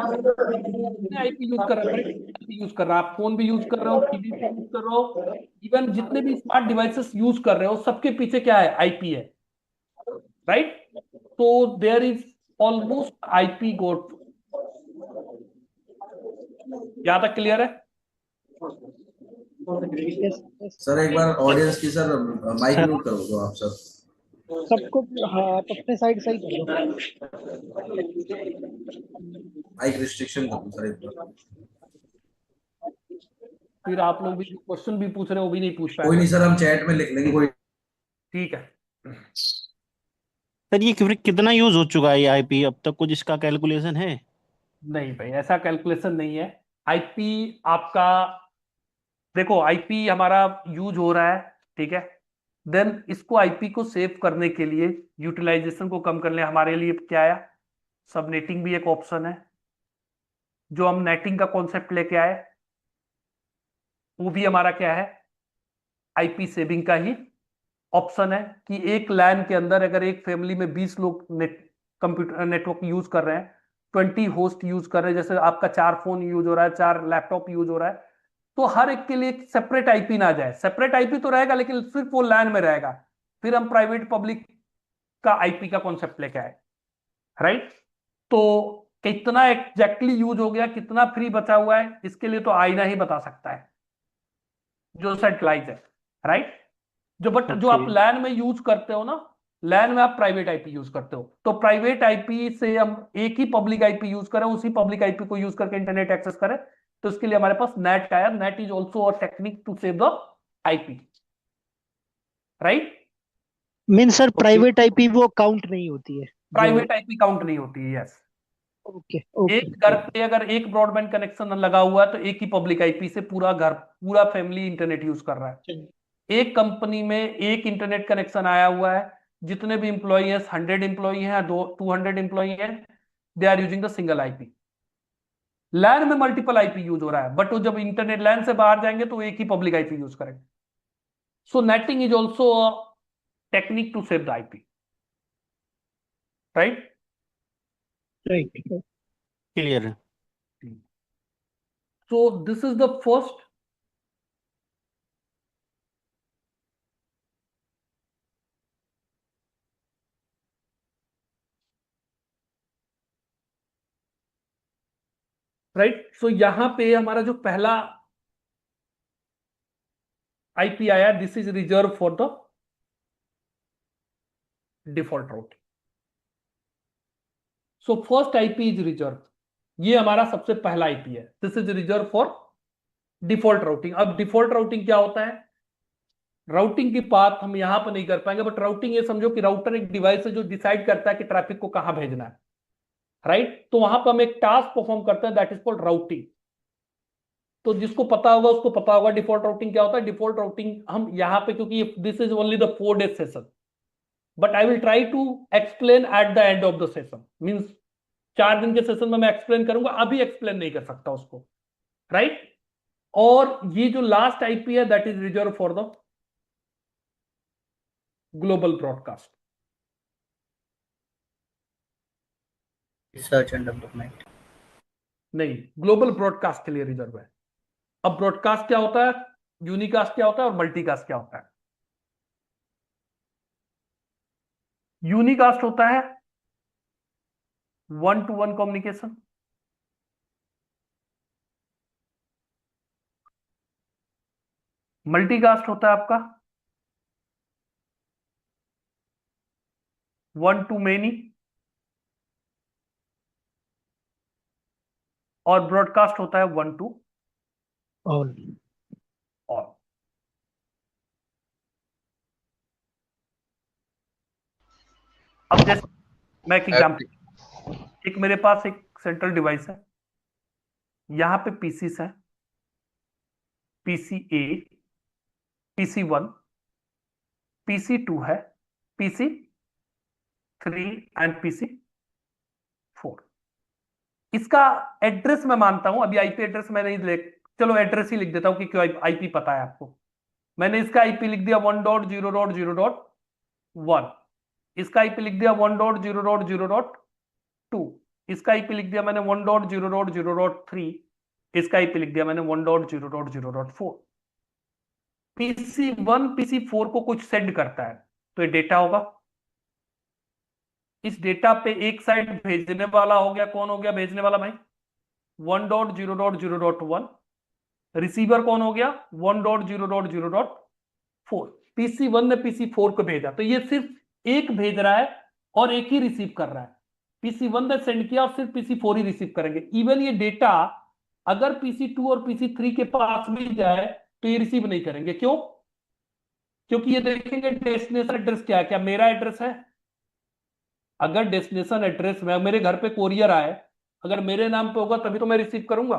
आईपी यूज कर रहा है, यूज कर रहा है, आप फोन भी यूज कर रहे हो, टीवी भी यूज कर रहे हो, इवन जितने भी स्मार्ट डिवाइसेस यूज कर रहे हो सबके पीछे क्या है, आईपी है, राइट? तो देयर इज ऑलमोस्ट आईपी गोट। यहां तक क्लियर है? सर एक बार ऑडियंस की सर माइक म्यूट कर दो आप सर। सबको, हाँ आप अपने साइड से ही कर दो। माइक रिस्ट्रिक्शन कर दो सर एक बार। फिर आप लोग भी क्वेश्चन भी पूछ रहे हो, वो भी नहीं पूछ पाए। कोई नहीं सर, हम चैट में लिख लेंगे, कोई ठीक है। सर ये कितना यूज हो चुका है ये आईपी अब तक, कुछ इसका कैलकुलेशन है? नहीं भाई, ऐसा कैलकुलेशन नहीं है। आईपी आपका देखो, आईपी हमारा यूज हो रहा है, ठीक है। देन इसको आईपी को सेव करने के लिए, यूटिलाइजेशन को कम करने हमारे लिए क्या आया, सबनेटिंग भी एक ऑप्शन है। जो हम नेटिंग का कॉन्सेप्ट लेके आए वो भी हमारा क्या है, आईपी सेविंग का ही ऑप्शन है। कि एक लैन के अंदर अगर एक फैमिली में 20 लोग कंप्यूटर नेटवर्क यूज कर रहे हैं, 20 होस्ट यूज कर रहे हैं, जैसे आपका 4 फोन यूज हो रहा है, 4 लैपटॉप यूज हो रहा है, तो हर एक के लिए सेपरेट आईपी ना जाए। सेपरेट आईपी तो रहेगा लेकिन सिर्फ वो लैन में रहेगा। फिर हम प्राइवेट पब्लिक का आईपी का कॉन्सेप्ट लेके आए, राइट? तो कितना एग्जैक्टली यूज हो गया, कितना फ्री बचा हुआ है, इसके लिए तो आईना ही बता सकता है जो सेंट्रलाइज है, राइट? जो आप लैन में यूज करते हो ना, लैन में आप प्राइवेट आईपी यूज करते हो, तो प्राइवेट आईपी से हम एक ही पब्लिक आईपी यूज करें, उसी पब्लिक आईपी को यूज करके इंटरनेट एक्सेस करें, तो इसके लिए हमारे पास नेट आया। NAT is also a technique to save the IP, right? Mean sir private IP वो काउंट नहीं होती है? प्राइवेट आईपी काउंट नहीं होती है, यस। Okay okay. एक घर पे अगर एक ब्रॉडबैंड कनेक्शन लगा हुआ है तो एक ही पब्लिक आईपी से पूरा घर, पूरा फैमिली इंटरनेट यूज कर रहा है। एक कंपनी में एक इंटरनेट कनेक्शन आया हुआ है, जितने भी इंप्लॉई हैं, 100 इंप्लॉई हैं, 200 इंप्लॉई हैं, they are using the single IP. LAN में मल्टीपल आईपी यूज हो रहा है, बट वो जब इंटरनेट लैन से बाहर जाएंगे तो एक ही पब्लिक आईपी यूज करेंगे। So NATing is also a technique to save the IP, right? Right. Clear है। So this is the first right. So यहां पे हमारा जो पहला आईपी आया, this is reserve for the default routing. So first IP is reserve, ये हमारा सबसे पहला आईपी है। This is reserve for default routing. अब डिफॉल्ट राउटिंग क्या होता है, राउटिंग की बात हम यहां पर नहीं कर पाएंगे, बट राउटिंग ये समझो कि राउटर एक डिवाइस है जो डिसाइड करता है कि ट्रैफिक को कहां भेजना है, राइट? तो वहां पर हम एक टास्क परफॉर्म करते हैं, दैट इज कॉल्ड राउटिंग। तो जिसको पता होगा उसको पता होगा डिफॉल्ट राउटिंग क्या होता है। डिफॉल्ट राउटिंग हम यहाँ पे, क्योंकि this is only the 4 days session, but I will try to explain at the end of the session. Means 4 दिन के सेशन में मैं एक्सप्लेन करूंगा, अभी एक्सप्लेन नहीं कर सकता उसको, राइट? और ये जो लास्ट आईपी है that is reserve for the global broadcast. Search and development नहीं, ग्लोबल ब्रॉडकास्ट के लिए रिजर्व है। अब ब्रॉडकास्ट क्या होता है, यूनिकास्ट क्या होता है, और मल्टीकास्ट क्या होता है। यूनिकास्ट होता है 1-to-1 कम्युनिकेशन, मल्टीकास्ट होता है आपका 1-to-many, और ब्रॉडकास्ट होता है 1-to-all। अब जैसे मैं एक एग्जाम्पल, एक मेरे पास एक सेंट्रल डिवाइस है, यहां पे पीसीस है, पीसी ए, पीसी 1, पीसी 2 है, पीसी 3 एंड पीसी 4। इसका एड्रेस मैं मानता हूं, अभी आईपी एड्रेस मैं नहीं लिख, चलो एड्रेस ही लिख देता हूं कि क्यों आईपी पता है आपको। मैंने इसका आईपी लिख दिया 1.0.0.1, इसका आईपी लिख दिया 1.0.0.2, इसका आईपी लिख दिया मैंने 1.0.0.3, इसका आईपी लिख दिया मैंने 1.0.0.4। पीसी 1 पीसी 4 को कुछ सेंड करता है तो ये डेटा होगा। इस डेटा पे एक साइड भेजने वाला हो गया, कौन हो गया भेजने वाला भाई? 1.0.0.1। रिसीवर कौन हो गया? 1.0.0.4। पीसी 1 ने पीसी 4 को भेजा, तो ये सिर्फ एक भेज रहा है और एक ही रिसीव कर रहा है। पीसी 1 ने सेंड किया और सिर्फ पीसी 4 ही रिसीव करेंगे। इवन ये डेटा अगर पीसी 2 और पीसी 3 के पास भी जाए तो ये रिसीव नहीं करेंगे। क्यों? क्योंकि ये देखेंगे डेस्टिनेशन एड्रेस क्या है, क्या मेरा एड्रेस है। अगर डेस्टिनेशन एड्रेस में मेरे घर पे कोरियर आए, अगर मेरे नाम पे होगा तभी तो मैं रिसीव करूंगा,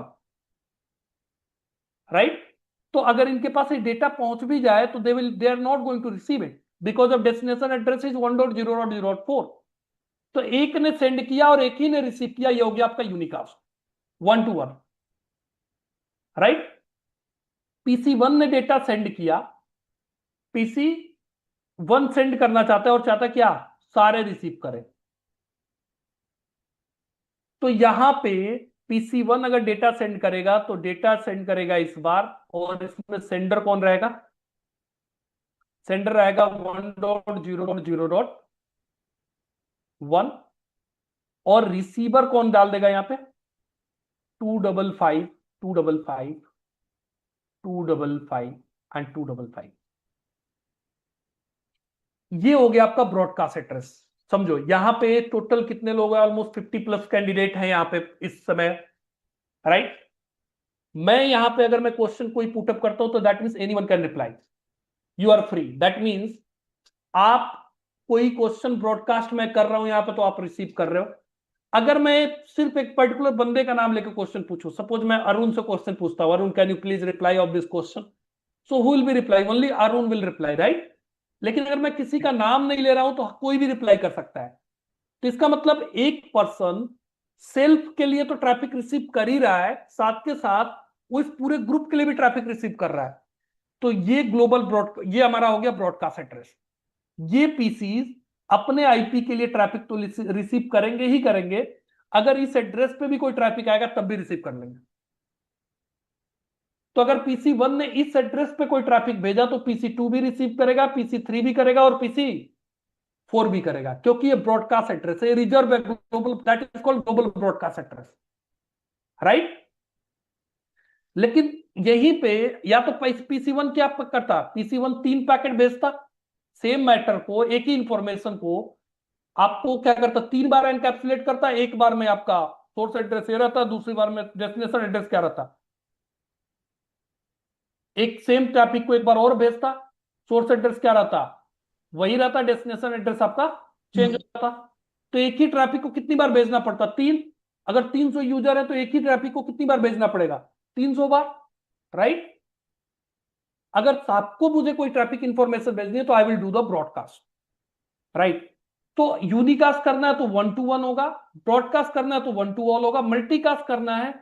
राइट? तो अगर इनके पास ये डेटा पहुंच भी जाए तो they are not going to receive it because of destination address is 1.0.0.4। तो एक ने सेंड किया और एक ही ने रिसीव किया, ये हो गया आपका यूनिकास्ट 1 to 1, राइट? पीसी 1 ने डेटा सेंड किया, पीसी 1 सेंड करना चाहता है और चाहता क्या? सारे रिसीव करें। तो यहां पे पीसी 1 अगर डेटा सेंड करेगा तो डेटा सेंड करेगा इस बार, और इसमें सेंडर कौन रहेगा? सेंडर रहेगा 1.0.0.1, और रिसीवर कौन डाल देगा यहां पे? 255 255 255 एंड 255। ये हो गया आपका ब्रॉडकास्ट एड्रेस। समझो यहां पे टोटल कितने लोग हैं? ऑलमोस्ट 50 प्लस कैंडिडेट हैं यहां पे इस समय, राइट? मैं यहां पे अगर मैं क्वेश्चन कोई पुटअप करता हूं तो that means anyone can reply, you are free. That means आप कोई क्वेश्चन ब्रॉडकास्ट में कर रहा हूं यहां पे तो आप रिसीव कर रहे हो। अगर मैं सिर्फ एक पर्टिकुलर बंदे का नाम लेकर क्वेश्चन पूछूं, सपोज मैं अरुण से क्वेश्चन पूछता हूं, Arun can you please reply off this question, so who will be reply? Only Arun will reply, right? लेकिन अगर मैं किसी का नाम नहीं ले रहा हूं तो कोई भी रिप्लाई कर सकता है। तो इसका मतलब एक पर्सन सेल्फ के लिए तो ट्रैफिक रिसीव कर ही रहा है, साथ के साथ वो इस पूरे ग्रुप के लिए भी ट्रैफिक रिसीव कर रहा है। तो ये ग्लोबल ये हमारा हो गया ब्रॉडकास्ट एड्रेस। ये पीसीज अपने आईपी के लिए ट्रैफिक तो रिसीव करेंगे ही करेंगे, अगर इस एड्रेस पे भी कोई ट्रैफिक आएगा तब भी रिसीव कर लेंगे। तो अगर पीसी 1 ने इस एड्रेस पे कोई ट्रैफिक भेजा तो पीसी 2 भी रिसीव करेगा, पीसी 3 भी करेगा और पीसी 4 भी करेगा, क्योंकि ये ब्रॉडकास्ट एड्रेस है, रिजर्व है global, that is called global broadcast address, right? लेकिन यहीं पे या तो पीसी 1 क्या करता? पीसी 1 3 पैकेट भेजता, सेम मैटर को, एक ही इंफॉर्मेशन को आपको क्या करता? 3 बार एनकैप्सुलेट करता। एक बार में आपका सोर्स एड्रेस ये रहता, दूसरी बार में डेस्टिनेशन एड्रेस क्या रहता? एक सेम ट्रैफिक को एक बार और भेजता, सोर्स एड्रेस क्या रहता? वही रहता, डेस्टिनेशन एड्रेस आपका चेंज हो जाता। तो एक ही ट्रैफिक को कितनी बार भेजना पड़ता? 3। अगर 300 यूजर है तो एक ही ट्रैफिक को कितनी बार भेजना पड़ेगा? 300 बार, राइट? अगर आपको मुझे कोई ट्रैफिक इंफॉर्मेशन भेजनी है तो I will do the broadcast, right? तो यूनिकास्ट करना है तो 1 to 1 होगा, ब्रॉडकास्ट करना है तो 1 to all होगा, मल्टीकास्ट करना है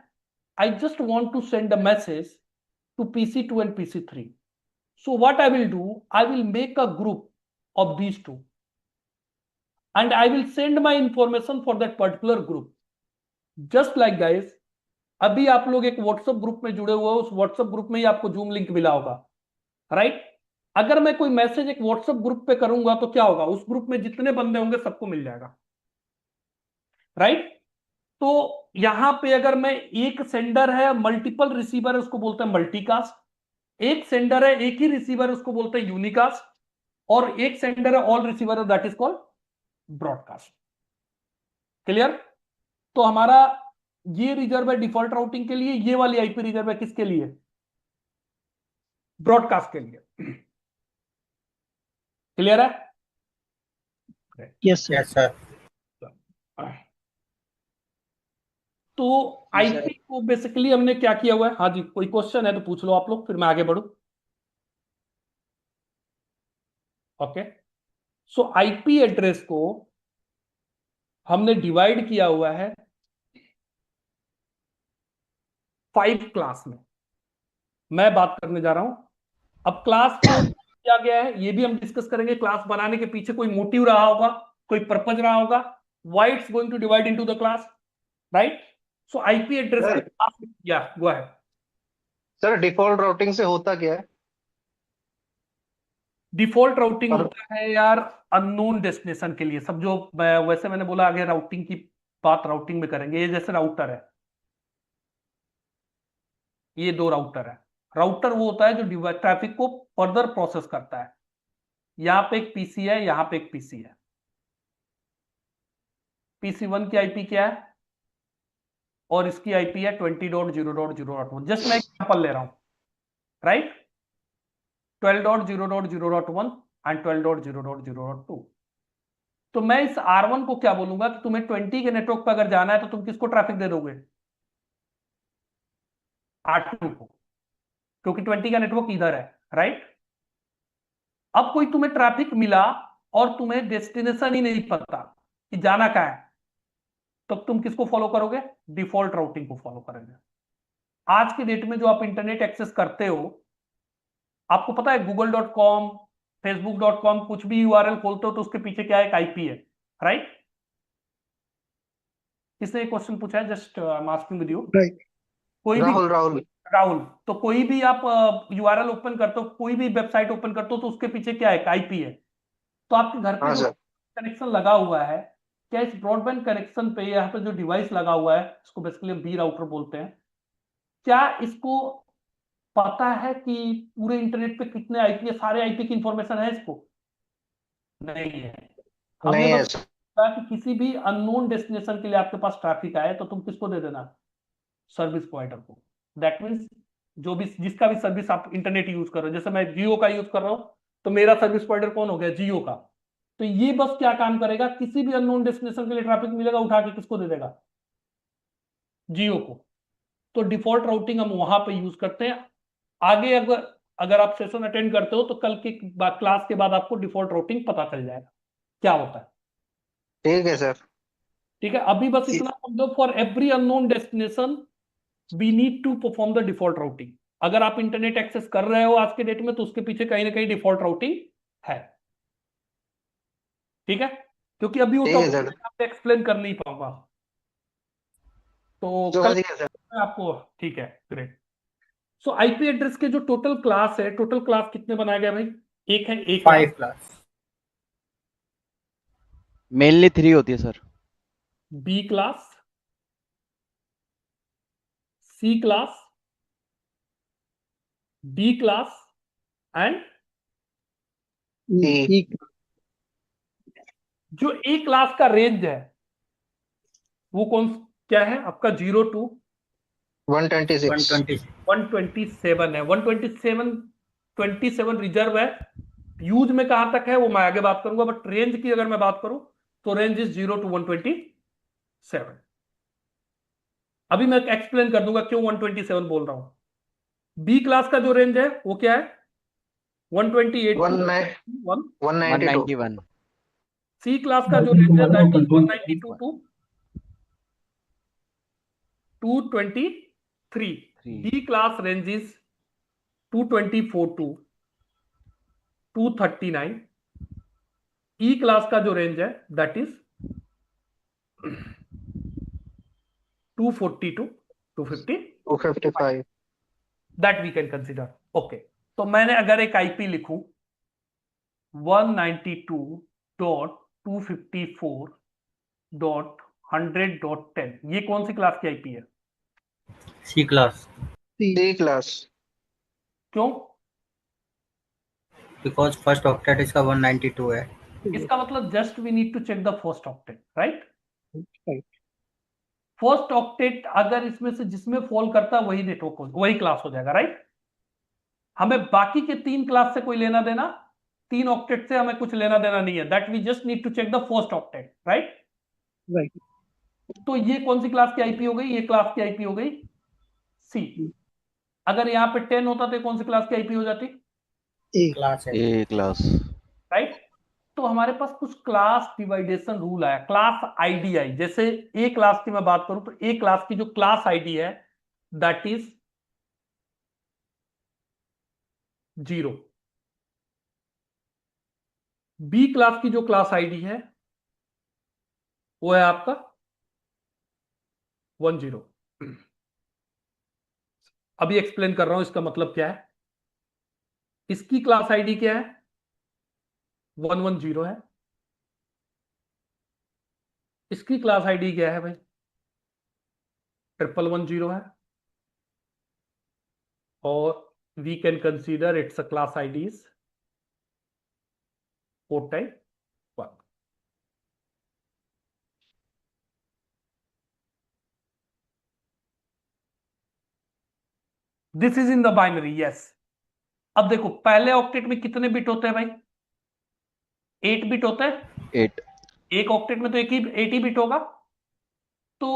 I just want to send a message to PC2 and PC3. So what I will do, I will make a group of these two and I will send my information for that particular group. Just like guys, अभी आप लोग एक WhatsApp group में जुड़े हुए हो, उस WhatsApp group में ही आपको जूम लिंक मिला होगा, राइट? अगर मैं कोई मैसेज एक व्हाट्सएप ग्रुप पे करूंगा तो क्या होगा? उस ग्रुप में जितने बंदे होंगे सबको मिल जाएगा, राइट? तो यहां पे अगर मैं एक सेंडर है, मल्टीपल रिसीवर है, उसको बोलते हैं मल्टीकास्ट। एक सेंडर है, एक ही रिसीवर, उसको बोलते हैं यूनिकास्ट। और एक सेंडर है, ऑल रिसीवर है, that is called broadcast. Clear? तो हमारा ये रिजर्व है डिफॉल्ट राउटिंग के लिए, ये वाली आईपी रिजर्व है किसके लिए? ब्रॉडकास्ट के लिए। क्लियर है? Yes sir. Yes sir. तो आईपी को बेसिकली हमने क्या किया हुआ है? हाँ जी, कोई क्वेश्चन है तो पूछ लो आप लोग, फिर मैं आगे बढ़ू। ओके, सो आईपी एड्रेस को हमने डिवाइड किया हुआ है 5 क्लास में। मैं बात करने जा रहा हूं। अब क्लास को किया गया है ये भी हम डिस्कस करेंगे। क्लास बनाने के पीछे कोई मोटिव रहा होगा, कोई पर्पज रहा होगा, why it's going to divide into the class, right? So IP address sir, के क्लास या गो है। सर डिफॉल्ट राउटिंग से होता क्या है? डिफॉल्ट राउटिंग और होता है यार अननोन डेस्टिनेशन के लिए सब। जो वैसे मैंने बोला आगे राउटिंग की बात राउटिंग में करेंगे। ये जैसे राउटर है, ये 2 राउटर है। राउटर वो होता है जो ट्रैफिक को फर्दर प्रोसेस करता है। यहां पे एक पीसी है, यहां पे एक पीसी है। PC1 की आईपी क्या है और इसकी आईपी है 20.0.0.1। जस्ट मैं एग्जांपल ले रहा हूं, राइट? 12.0.0.1 एंड 12.0.0.2। तो मैं इस R1 को क्या बोलूंगा कि तुम्हें 20 के नेटवर्क पर अगर जाना है तो तुम किसको ट्रैफिक दे दोगे? R2 को, क्योंकि 20 का नेटवर्क इधर है, राइट? अब कोई तुम्हें ट्रैफिक मिला और तुम्हें डेस्टिनेशन ही नहीं पता कि जाना कहां है, तब तुम किसको फॉलो करोगे? डिफॉल्ट राउटिंग को फॉलो करोगे। आज के डेट में जो आप इंटरनेट एक्सेस करते हो, आपको पता है google.com, facebook.com कुछ भी यूआरएल खोलते हो तो उसके पीछे क्या है? एक आईपी है, राइट? किसने एक क्वेश्चन पूछा है? Just I am asking with you. Right. कोई भी राहुल राहुल, तो कोई भी आप यूआरएल ओपन करते हो, कोई भी वेबसाइट ओपन करते हो तो उसके पीछे क्या है? आईपी है। तो आपके घर पे हाँ जो सर। कनेक्शन लगा हुआ है, क्या इस ब्रॉडबैंड कनेक्शन पे यहाँ पे जो डिवाइस लगा हुआ है, इसको बेसिकली हम बी राउटर बोलते हैं, क्या इसको पता है कि पूरे इंटरनेट पे कितने आईपी है? सारे आईपी की इंफॉर्मेशन है इसको? नहीं है। हमें नहीं है बस सर। पता है कि किसी भी अननोन डेस्टिनेशन के लिए आपके पास ट्रैफिक आए तो तुम किसको दे देना? सर्विस प्रोवाइडर को। दैट मीन्स जो भी जिसका भी सर्विस आप इंटरनेट यूज कर रहे हो, जैसे मैं जियो का यूज कर रहा हूं तो मेरा सर्विस प्रोवाइडर कौन हो गया? जियो का। तो ये बस क्या काम करेगा? किसी भी अननोन डेस्टिनेशन के लिए ट्रैफिक मिलेगा, उठा के किसको दे देगा? जियो को। तो डिफॉल्ट राउटिंग हम वहां पे यूज करते हैं। आगे अगर अगर आप सेशन अटेंड करते हो तो कल के क्लास के बाद आपको डिफॉल्ट राउटिंग पता चल जाएगा क्या होता है। ठीक है सर। ठीक है, अभी बस इतना समझो, for every unknown destination we need to perform the default routing. अगर आप इंटरनेट एक्सेस कर रहे हो आज के डेट में तो उसके पीछे कहीं ना कहीं डिफॉल्ट राउटिंग है। ठीक है, क्योंकि अभी वो ठीक है सर। टॉपिक एक्सप्लेन कर नहीं पाऊंगा तो कल समझ गया सर। मैं आपको। ठीक है, ग्रेट। सो आईपी एड्रेस के जो टोटल क्लास है, टोटल क्लास कितने बनाया गया भाई? एक है ए क्लास, 5 क्लास। मेनली 3 होती है sir. B class, C class, D class and ठीक। जो ए क्लास का रेंज है वो कौन क्या है आपका? 0 to 126। 120। 127 है। 127 रिजर्व है। यूज में कहां तक है वो मैं आगे बात करूंगा, बट रेंज की अगर मैं बात करूं तो रेंज इज 0 to 127। अभी मैं एक्सप्लेन कर दूंगा क्यों 127 बोल रहा हूं। बी क्लास का जो रेंज है वो क्या है? 128 to 1। 192। 191। सी क्लास का जो रेंज है that is 192 to 223। 3। D class range is 224 to 239। E class का जो रेंज है that is 240 to 250 255। That we can consider. Okay, तो मैंने अगर एक आईपी लिखूं 192.254.100.10, ये कौन सी क्लास की आईपी है? C class. C class. क्यों? बिकॉज फर्स्ट ऑक्टेट इसका 192 है। इसका मतलब just we need to check the first octet, right? Right. First octet अगर इसमें से जिसमें फॉल करता है वही नेटवर्क वही क्लास हो जाएगा, राइट? हमें बाकी के 3 क्लास से कोई लेना देना 3 ऑक्टेट से हमें कुछ लेना देना नहीं है, that we just need to check the first octet, right? Right. तो ये कौन सी क्लास की आईपी हो गई? ये क्लास की आईपी हो गई सी। अगर यहाँ पे 10 होता तो कौन सी क्लास की आईपी हो जाती? ए ए क्लास। राइट। तो हमारे पास कुछ क्लास डिवाइडेशन रूल आया, क्लास आईडी आई। जैसे ए क्लास की मैं बात करूं तो ए क्लास की जो क्लास आईडी है दैट इज 0। बी क्लास की जो क्लास आईडी है वो है आपका 10। अभी एक्सप्लेन कर रहा हूं इसका मतलब क्या है। इसकी क्लास आईडी क्या है? 110 है। इसकी क्लास आईडी क्या है भाई? 1110 है। और we can consider it's a class ID is 4 type 1। This is in the binary, yes. अब देखो पहले ऑक्टेट में कितने बिट होते हैं भाई? 8 बिट होते हैं। 8। एक ऑक्टेट में तो 8 ही बिट होगा। तो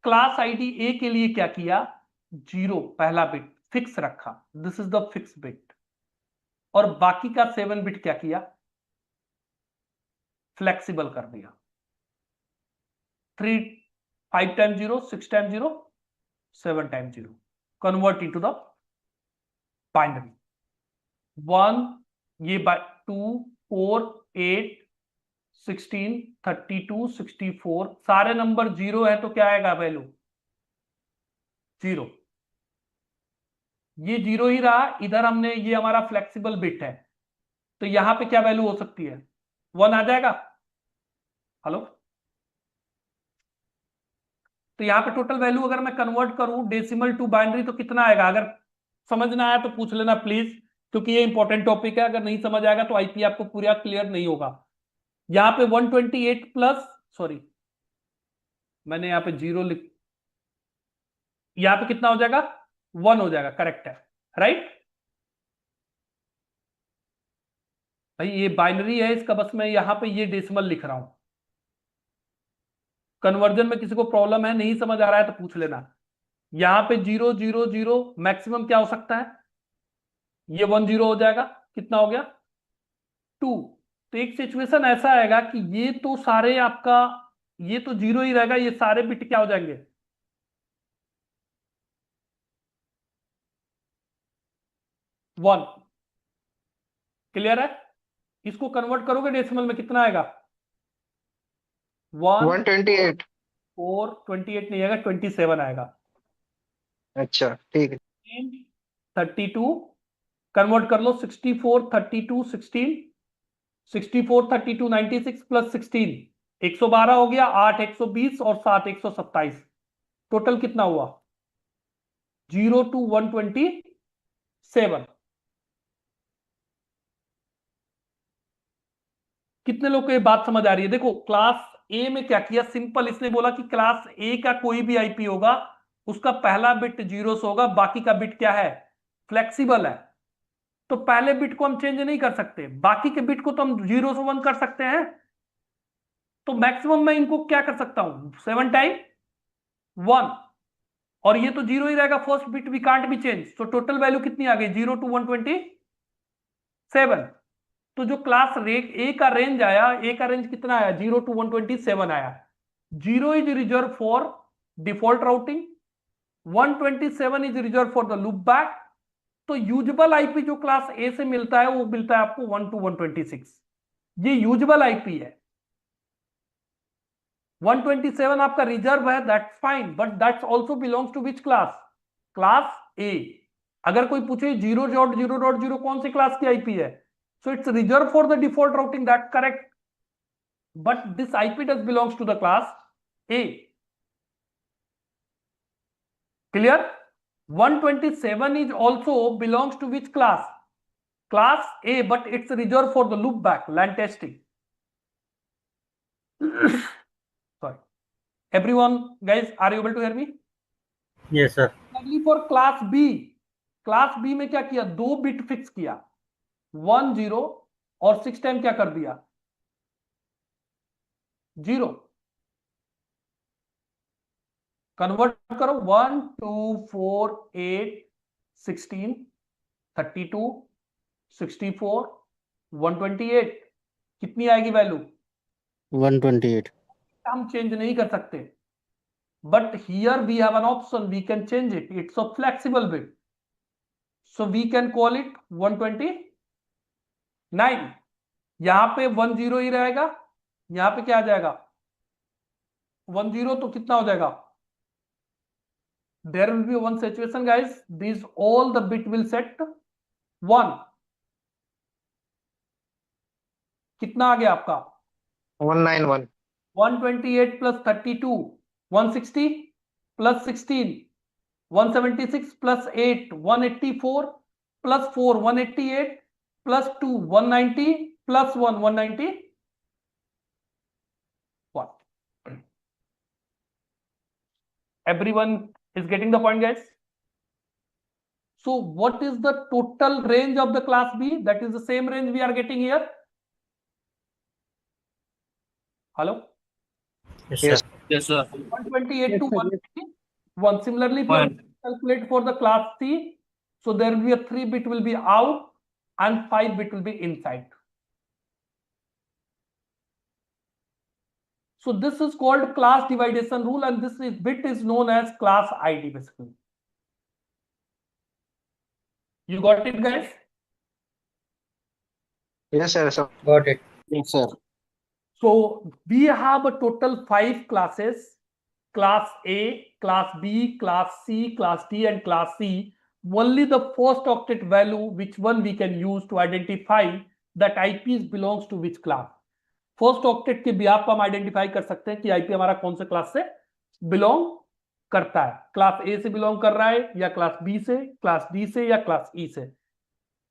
क्लास आईडी ए के लिए क्या किया? 0 पहला बिट फिक्स रखा, this is the fix bit. और बाकी का 7 बिट क्या किया? फ्लेक्सिबल कर दिया। 5 time 0, 6 time 0, 7 time 0, convert into the binary. 1 ये 2 4 8 16 32 64 सारे नंबर 0 है तो क्या आएगा वैल्यू? 0। ये 0 ही रहा। इधर हमने, ये हमारा फ्लेक्सिबल बिट है तो यहां पे क्या वैल्यू हो सकती है? 1 आ जाएगा। हेलो? तो यहां पे टोटल वैल्यू अगर मैं कन्वर्ट करूं डेसिमल टू बाइनरी तो कितना आएगा? अगर समझना आया तो पूछ लेना प्लीज, क्योंकि ये इंपॉर्टेंट टॉपिक है। अगर नहीं समझ आएगा तो आईपी आपको पूरा क्लियर नहीं होगा। यहां पे 128 प्लस, सॉरी मैंने यहां पे 0 लिख, यहां पे कितना हो जाएगा? 1 हो जाएगा, करेक्ट है, राइट? भाई ये बाइनरी है, इसका बस मैं यहां पे ये डेसिमल लिख रहा हूं। कन्वर्जन में किसी को प्रॉब्लम है, नहीं समझ आ रहा है तो पूछ लेना। यहां पे 0 0 0 मैक्सिमम क्या हो सकता है? ये 10 हो जाएगा, कितना हो गया? 2। तो एक सिचुएशन ऐसा आएगा कि ये तो सारे आपका, ये तो 0 ही रहेगा, ये सारे बिट क्या हो जाएंगे? 1। क्लियर है? इसको कन्वर्ट करोगे डेसिमल में कितना आएगा? 1 128। 4 28 नहीं आएगा, 27 आएगा। अच्छा ठीक है। 32 कन्वर्ट कर लो, 64 32 16 64 32 96 प्लस 16 112 हो गया, 8 120 और 7 127। टोटल कितना हुआ? 0 to 127। कितने लोग को ये बात समझ आ रही है? देखो क्लास ए में क्या किया, सिंपल इसने बोला कि क्लास ए का कोई भी आईपी होगा उसका पहला बिट 0 से होगा, बाकी का बिट क्या है? फ्लेक्सिबल है। तो पहले बिट को हम चेंज नहीं कर सकते, बाकी के बिट को तो हम 0 से 1 कर सकते हैं। तो मैक्सिमम मैं इनको क्या कर सकता हूं? 7 टाइम 1, और ये तो 0 ही रहेगा, first bit we can't be change. तो टोटल वैल्यू कितनी आ गई? 0 to 127। तो जो क्लास ए का रेंज आया, ए का रेंज कितना आया? 0 to 127 आया। 0 is reserve for default routing, 127 is reserve for the loop back. तो यूजुअल आईपी जो क्लास ए से मिलता है वो मिलता है आपको 1 to 126। ये यूजुअल आईपी है। 127 आपका रिजर्व है, that's fine, but that's also belongs to which class? Class A. अगर कोई पूछे 0.0.0 कौन सी क्लास की आईपी है, so it's reserved for the default routing, that's correct, but this IP does belongs to the class A. Clear? 127 is also belongs to which class? Class A, but it's reserved for the loop back LAN testing. Sorry, everyone guys, are you able to hear me? Yes, sir. Similarly for class B में क्या किया? 2 bit fix किया, 10 और 6 time क्या कर दिया 0। Convert करो 1 2 4 8 16 32 64 128 कितनी आएगी वैल्यू 128। हम चेंज नहीं कर सकते, but here we have an option, we can change it, it's a flexible bit, so we can call it 129। यहां पे 10 ही रहेगा, यहां पे क्या आ जाएगा 10, तो कितना हो जाएगा there will be one situation guys, these all the bit will set 1। कितना आ गया आपका 191 128 plus 32 160 plus 16 176 plus 8 184 plus 4 188 plus 2 190 plus 1 191। Everyone is getting the point guys? So what is the total range of the class B? That is the same range we are getting here. Hello? Yes, Yes. sir. Yes, sir. 128 to Yes, sir, yes. 151. Similarly, if you Fine. calculate for the class C, so there will be a 3 bit will be out and 5 bit will be inside. So this is called class dividation rule, and this bit is known as class ID basically. You got it guys? Yes, sir. So Got it. Yes, sir. So we have a total 5 classes: class A, class B, class C, class D, and class C. Only the first octet value, which one we can use to identify that IPs belongs to which class. First octet के behalf पर हम identify कर सकते हैं कि IP हमारा कौन से क्लास से बिलोंग करता है, क्लास ए से बिलोंग कर रहा है या क्लास बी से, क्लास डी से या क्लास ई से।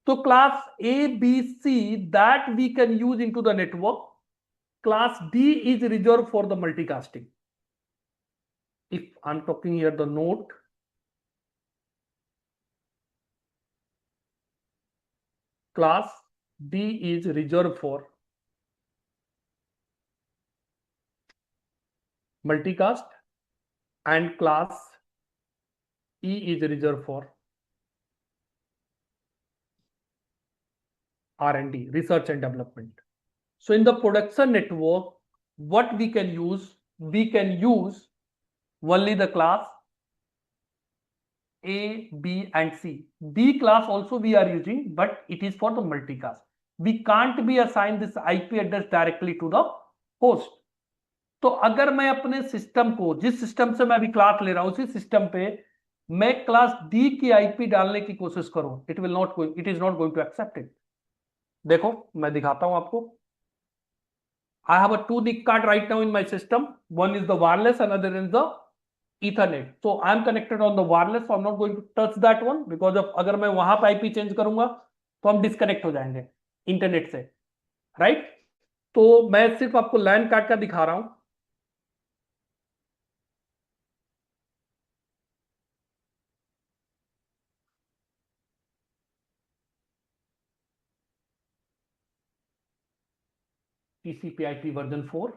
तो class A B C that we can use into the network, class D is reserve for the multicasting. If I am talking here the note, class D is reserved for multicast and class E is reserved for R&D, research and development. So in the production network, what we can use only the class A, B and C. D class also we are using, but it is for the multicast. We can't be assign this IP address directly to the host. तो अगर मैं अपने system को, जिस system से मैं अभी class ले रहा हूं, उसी सिस्टम पे मैं क्लास डी की आईपी डालने की कोशिश करूं, it is not going to accept it. देखो मैं दिखाता हूं आपको। I have a 2 NIC card right now in my system. One is the wireless, another is the Ethernet. So I am connected on the wireless, so I'm not going to touch that one because of अगर मैं वहां पे IP change करूंगा तो हम disconnect हो जाएंगे internet से, राइट? तो मैं सिर्फ आपको लैन कार्ड का दिखा रहा हूं। TCP/IP version 4।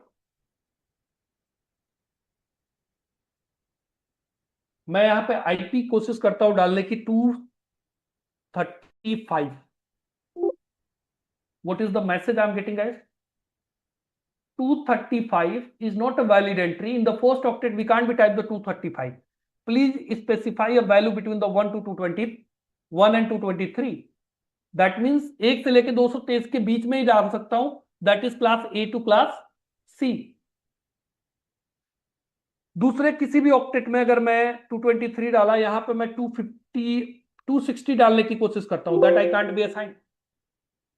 मैं यहां पे आईपी कोशिश करता हूं डालने की 235। What is the message I am getting guys? 235 is not a valid entry. In the first octet, we can't be type the 235. Please specify a value between the 1 to 221 and 223. That means 1 से लेके 223 के बीच में ही डाल सकता हूं। That is class A to class C. दूसरे किसी भी ऑक्टेट में अगर मैं 223 डाला, यहां पे मैं 250 260 डालने की कोशिश करता हूं, that I can't be assign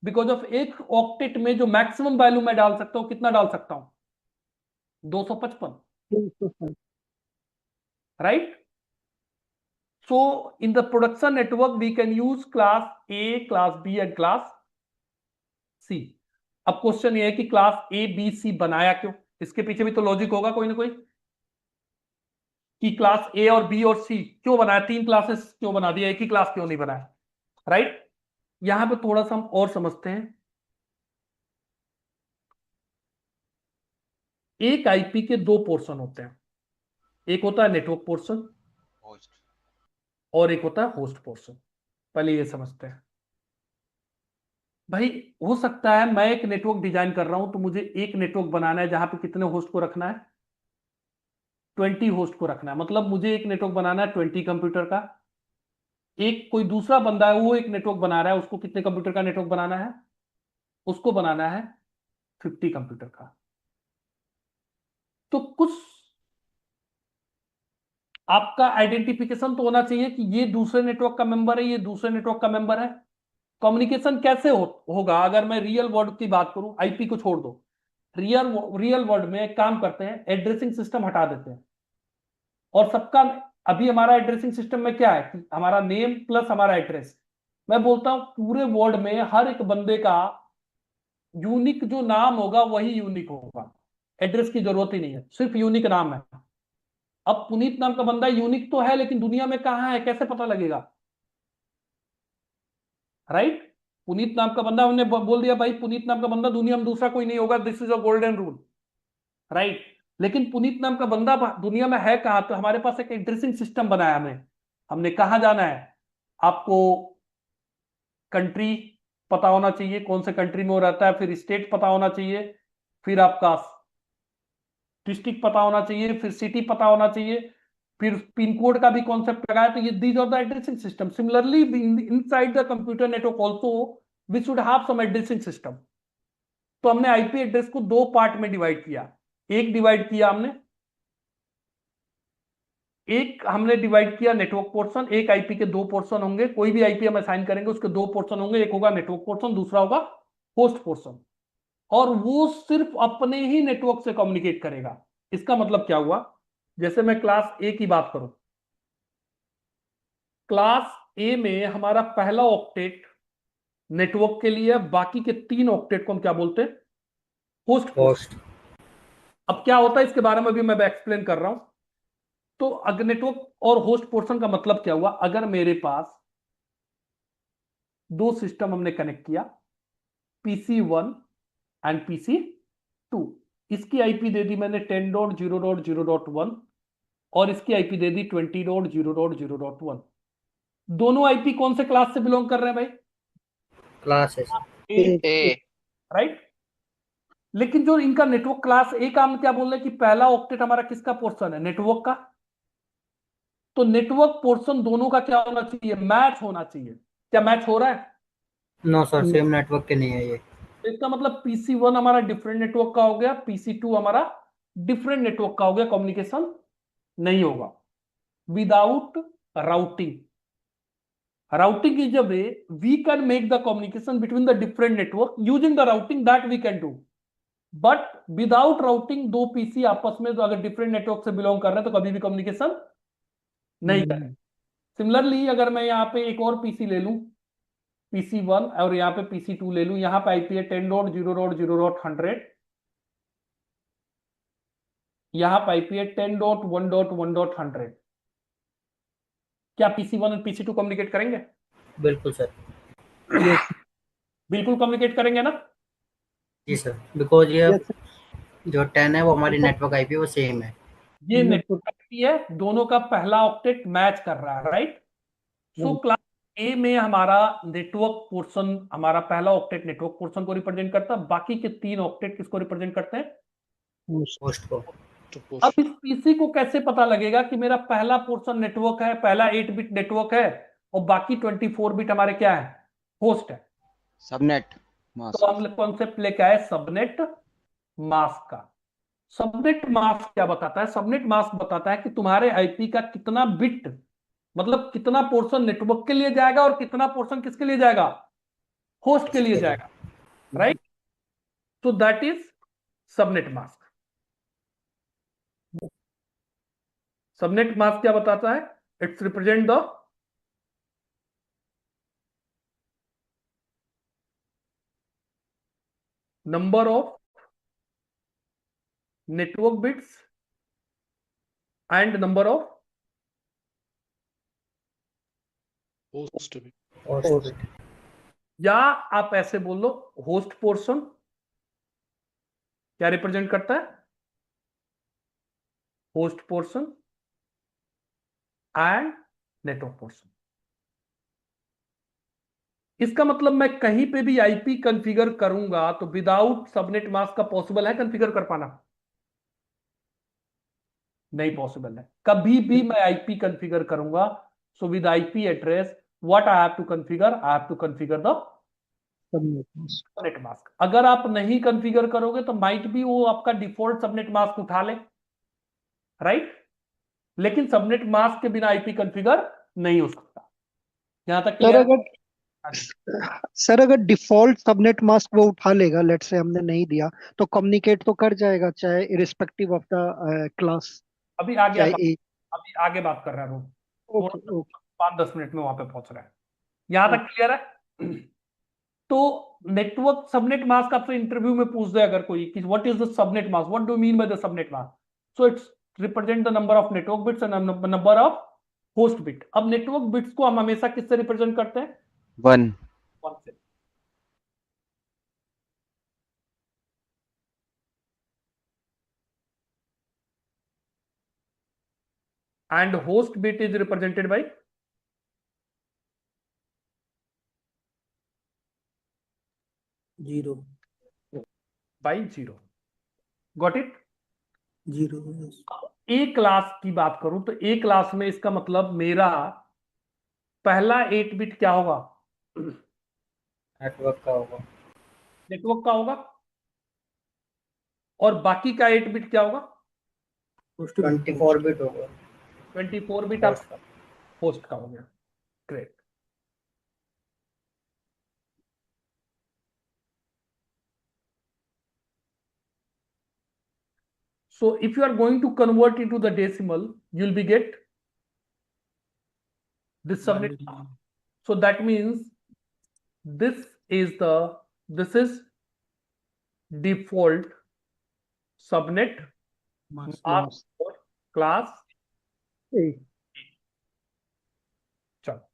because of एक ऑक्टेट में जो मैक्सिमम वैल्यू मैं डाल सकता हूं, कितना डाल सकता हूं? 255, right? So in the production network we can use class A, class B and class C. अब क्वेश्चन ये है कि क्लास ए बी सी बनाया क्यों? इसके पीछे भी तो लॉजिक होगा कोई ना कोई कि क्लास ए और बी और सी क्यों बनाया, 3 क्लासेस क्यों बना दिया, एक ही क्लास क्यों नहीं बनाया, राइट? यहां पे थोड़ा सा हम और समझते हैं। एक आईपी के दो पोर्शन होते हैं, एक होता है नेटवर्क पोर्शन और एक होता है होस्ट पोर्शन। पहले ये समझते हैं भाई। हो सकता है मैं एक नेटवर्क डिजाइन कर रहा हूं तो मुझे एक नेटवर्क बनाना है जहां पे कितने होस्ट को रखना है, 20 होस्ट को रखना है। मतलब मुझे एक नेटवर्क बनाना है 20 कंप्यूटर का। एक कोई दूसरा बंदा है वो एक नेटवर्क बना रहा है, उसको कितने कंप्यूटर का नेटवर्क बनाना है, उसको बनाना है 50 कंप्यूटर का। तो कुछ आपका आइडेंटिफिकेशन तो होना चाहिए कि ये दूसरे नेटवर्क का मेंबर है, ये दूसरे नेटवर्क का मेंबर है। कम्युनिकेशन कैसे होगा? अगर मैं रियल वर्ल्ड की बात करूं, आईपी को छोड़ दो, रियल वर्ल्ड में एक काम करते हैं, एड्रेसिंग सिस्टम हटा देते हैं और सबका अभी हमारा एड्रेसिंग सिस्टम में क्या है कि हमारा नेम प्लस हमारा एड्रेस। मैं बोलता हूं पूरे वर्ल्ड में हर एक बंदे का यूनिक जो नाम होगा वही यूनिक होगा, एड्रेस की जरूरत ही नहीं है, सिर्फ यूनिक नाम है। अब पुनीत नाम का बंदा यूनिक तो है लेकिन दुनिया में कहां है, कैसे पता लगेगा? राइट? पुनीत नाम का बंदा, हमने बोल दिया भाई पुनीत नाम का बंदा दुनिया में दूसरा कोई नहीं होगा, this is a golden rule. Right? लेकिन पुनीत नाम का बंदा दुनिया में है कहां? तो हमारे पास एक एड्रेसिंग सिस्टम बनाया हमने कहां जाना है, आपको कंट्री पता होना चाहिए कौन से कंट्री में वो रहता है, फिर स्टेट पता होना चाहिए, फिर आपका डिस्ट्रिक्ट पता होना चाहिए, फिर सिटी पता होना चाहिए, फिर पिन कोड का भी कॉन्सेप्ट लगाया। तो ये these are the addressing system. Similarly inside the computer network also we should have some addressing system. तो हमने आईपी एड्रेस को दो पार्ट में डिवाइड किया। एक डिवाइड किया हमने डिवाइड किया नेटवर्क पोर्शन। एक आईपी के दो पोर्शन होंगे, कोई भी आईपी हम असाइन करेंगे उसके दो पोर्शन होंगे, एक होगा नेटवर्क पोर्शन, दूसरा होगा होस्ट पोर्शन। और वो सिर्फ अपने ही नेटवर्क से कम्युनिकेट करेगा। इसका मतलब क्या हुआ? जैसे मैं क्लास ए की बात करूं, क्लास ए में हमारा पहला ऑक्टेट नेटवर्क के लिए, बाकी के 3 ऑक्टेट को हम क्या बोलते हैं? होस्ट। अब क्या होता है इसके बारे में भी मैं एक्सप्लेन कर रहा हूं। तो अगर नेटवर्क और होस्ट पोर्शन का मतलब क्या हुआ? अगर मेरे पास दो सिस्टम हमने कनेक्ट किया, PC1 एंड PC2, इसकी आईपी दे दी मैंने 10.0.0.1 और इसकी आईपी दे दी 20.0.0.1। दोनों आईपी कौन से क्लास से बिलोंग कर रहे हैं भाई? क्लास है ए राइट? लेकिन जो इनका नेटवर्क क्लास ए का, हम क्या बोल रहे हैं कि पहला ऑक्टेट हमारा किसका पोर्शन है? नेटवर्क का। तो नेटवर्क पोर्शन दोनों का क्या होना चाहिए? मैच होना चाहिए। क्या मैच हो रहा है? नो सर, सेम नेटवर्क के नहीं है ये। इसका मतलब PC1 हमारा डिफरेंट नेटवर्क का हो गया, PC2 हमारा डिफरेंट नेटवर्क का हो गया, कम्युनिकेशन नहीं होगा without routing. Routing is a way we can make the communication between the different network using the routing that we can do. But without routing दो पीसी आपस में तो अगर डिफरेंट नेटवर्क से बिलोंग कर रहे हैं तो कभी भी कम्युनिकेशन नहीं करें। सिमिलरली अगर मैं यहाँ पे एक और पीसी ले लूं, PC1, और यहाँ पे PC2 ले लूं, यहाँ पे आईपी है 10.0.0.100, यहाँ पे आईपी है 10.1.1.100। क्या PC1 और PC2 कम्युनिकेट करेंगे? बिल्कुल सर। बिल्कुल कम्युनिकेट करेंगे ना? जी सर, बिकॉज ये Yes, जो 10 है वो हमारी नेटवर्क आईपी वो सेम है। ये नेटवर्क आईपी है, दोनों का पहला ऑक्टेट मैच कर रहा है। राइट? सो क्लास ए में हमारा नेटवर्क पोर्शन, हमारा पहला ऑक्टेट नेटवर्क पोर्शन को रिप्रेजेंट करता है, बाकी के 3 ऑक्टेट किसको रिप्रेजेंट करते हैं? होस्ट को। अब इस पीसी को कैसे पता लगेगा कि मेरा पहला पोर्शन नेटवर्क है, पहला 8 बिट नेटवर्क है और बाकी 24 बिट हमारे क्या है? होस्ट है। सबनेट तो हम कॉन्सेप्ट लेके आए सबनेट मास्क का। सबनेट मास्क क्या बताता है? सबनेट मास्क बताता है कि तुम्हारे आईपी का कितना बिट, मतलब कितना पोर्शन नेटवर्क के लिए जाएगा और कितना पोर्शन किसके लिए जाएगा? होस्ट के लिए जाएगा। राइट? तो that is subnet mask. Subnet mask क्या बताता है? It's represent the number of network bits and number of host. या आप ऐसे बोल लो, होस्ट पोर्शन क्या रिप्रेजेंट करता है? Host portion and network portion. इसका मतलब मैं कहीं पे भी आईपी कॉन्फ़िगर करूंगा तो विदाउट सबनेट मास्क का पॉसिबल है कॉन्फ़िगर कर पाना? नहीं पॉसिबल है। कभी भी मैं आईपी कॉन्फ़िगर करूंगा, so with IP address what I have to configure, I have to configure the subnet mask. अगर आप नहीं कॉन्फ़िगर करोगे तो माइट भी वो आपका डिफॉल्ट सबनेट मास्क उठा ले, राइट? लेकिन सबनेट मास्क के बिना आईपी कॉन्फ़िगर नहीं हो सकता। यहां तक सर क्लियर? अगर डिफॉल्ट सबनेट मास्क वो उठा लेगा, लेट से हमने नहीं दिया, तो कम्युनिकेट तो कर जाएगा, चाहे इरिस्पेक्टिव ऑफ द क्लास, अभी आगे चाहे अभी आगे बात कर रहा हूं। ओके ओके 5-10 मिनट में वहां पे पहुंच रहा है। यहां तक क्लियर है? तो नेटवर्क सबनेट मास्क आपसे इंटरव्यू में पूछ दे अगर कोई कि what is the subnet mask, what do mean by the subnet mask, so it's represent the number of network bits and number of host bit. अब नेटवर्क बिट्स को हम हमेशा किससे रिप्रेजेंट करते हैं? 1 1 से। and host bit is represented by 0 0। Got it? 0 A class की बात करूं तो ए क्लास में इसका मतलब मेरा पहला 8 बिट क्या होगा? नेटवर्क का होगा, नेटवर्क का होगा। और बाकी का 8 बिट क्या होगा? 24 बिट होगा, 24 बिट होस्ट आपका होस्ट का हो गया। Great. So if you are going to convert into the decimal, you'll be get this subnet. So that means this is default subnet mask for class ए। चलो,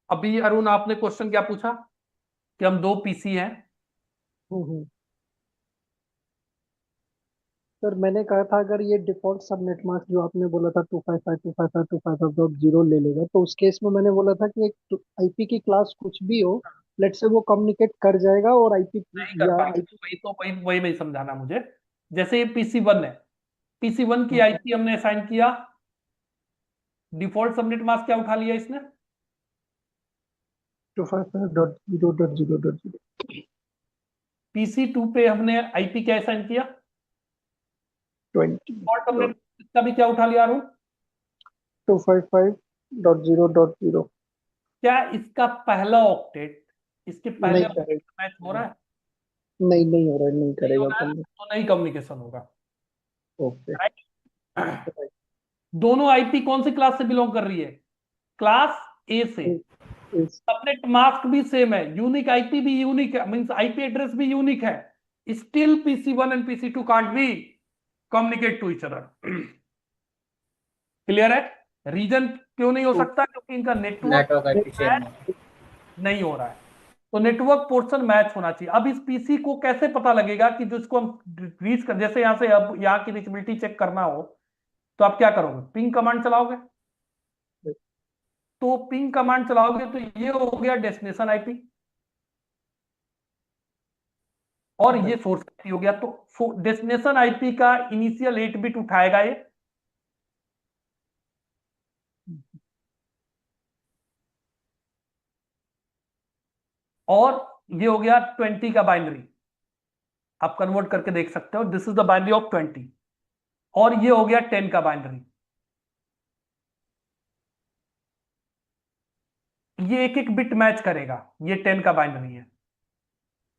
अभी अरुण आपने क्वेश्चन क्या पूछा कि हम 2 पीसी हैं। सर मैंने कहा था अगर ये डिफॉल्ट सबनेट मास्क जो आपने बोला था 255.255.255.0 ले लेगा, तो उस केस में मैंने बोला था कि एक आईपी की क्लास कुछ भी हो, लेट से वो कम्युनिकेट कर जाएगा और आईपी नहीं कर या पाएंगे, वही नहीं समझाना मुझे। जैसे ये PC1 है, PC1 की आईपी हमने असाइन किया, डिफॉल्ट सबनेट मास्क क्या उठा लिया इसने? 255.0.0.0। PC2 पे हमने आईपी क्या असाइन किया? 20 डिफॉल्ट सबनेट का भी क्या उठा लिया अरुण? 255.0.0। क्या इसका पहला ऑक्टेट इसके पहले नहीं करेगा, मैच हो रहा है? नहीं हो रहा है, नहीं नहीं करेगा हो रहा है, तो नहीं कम्युनिकेशन होगा। ओके। राइट? दोनों आईपी कौन सी क्लास से बिलोंग कर रही है? क्लास ए से। सबनेट मास्क भी सेम है, यूनिक आईपी भी यूनिक है, मींस आईपी एड्रेस भी यूनिक है। Still PC1 and PC2 can't be communicate to each other. Clear है? रीजन क्यों नहीं हो सकता? क्योंकि इनका नेटवर्क आईपी सेम है। नहीं हो रहा है। तो नेटवर्क पोर्शन मैच होना चाहिए। अब इस पीसी को कैसे पता लगेगा कि जो इसको हम रीच कर, जैसे यहां से अब यहाँ की रीचेबिलिटी चेक करना हो तो आप क्या करोगे? पिंग कमांड चलाओगे। तो पिंग कमांड चलाओगे तो ये हो गया डेस्टिनेशन आईपी और ये सोर्स आईपी हो गया। तो डेस्टिनेशन आईपी का इनिशियल 8 बिट उठाएगा ये, और ये हो गया 20 का बाइनरी। आप कन्वर्ट करके देख सकते हो, this is the binary of 20। और ये हो गया 10 का बाइनरी। ये एक एक बिट मैच करेगा। ये 10 का बाइनरी है।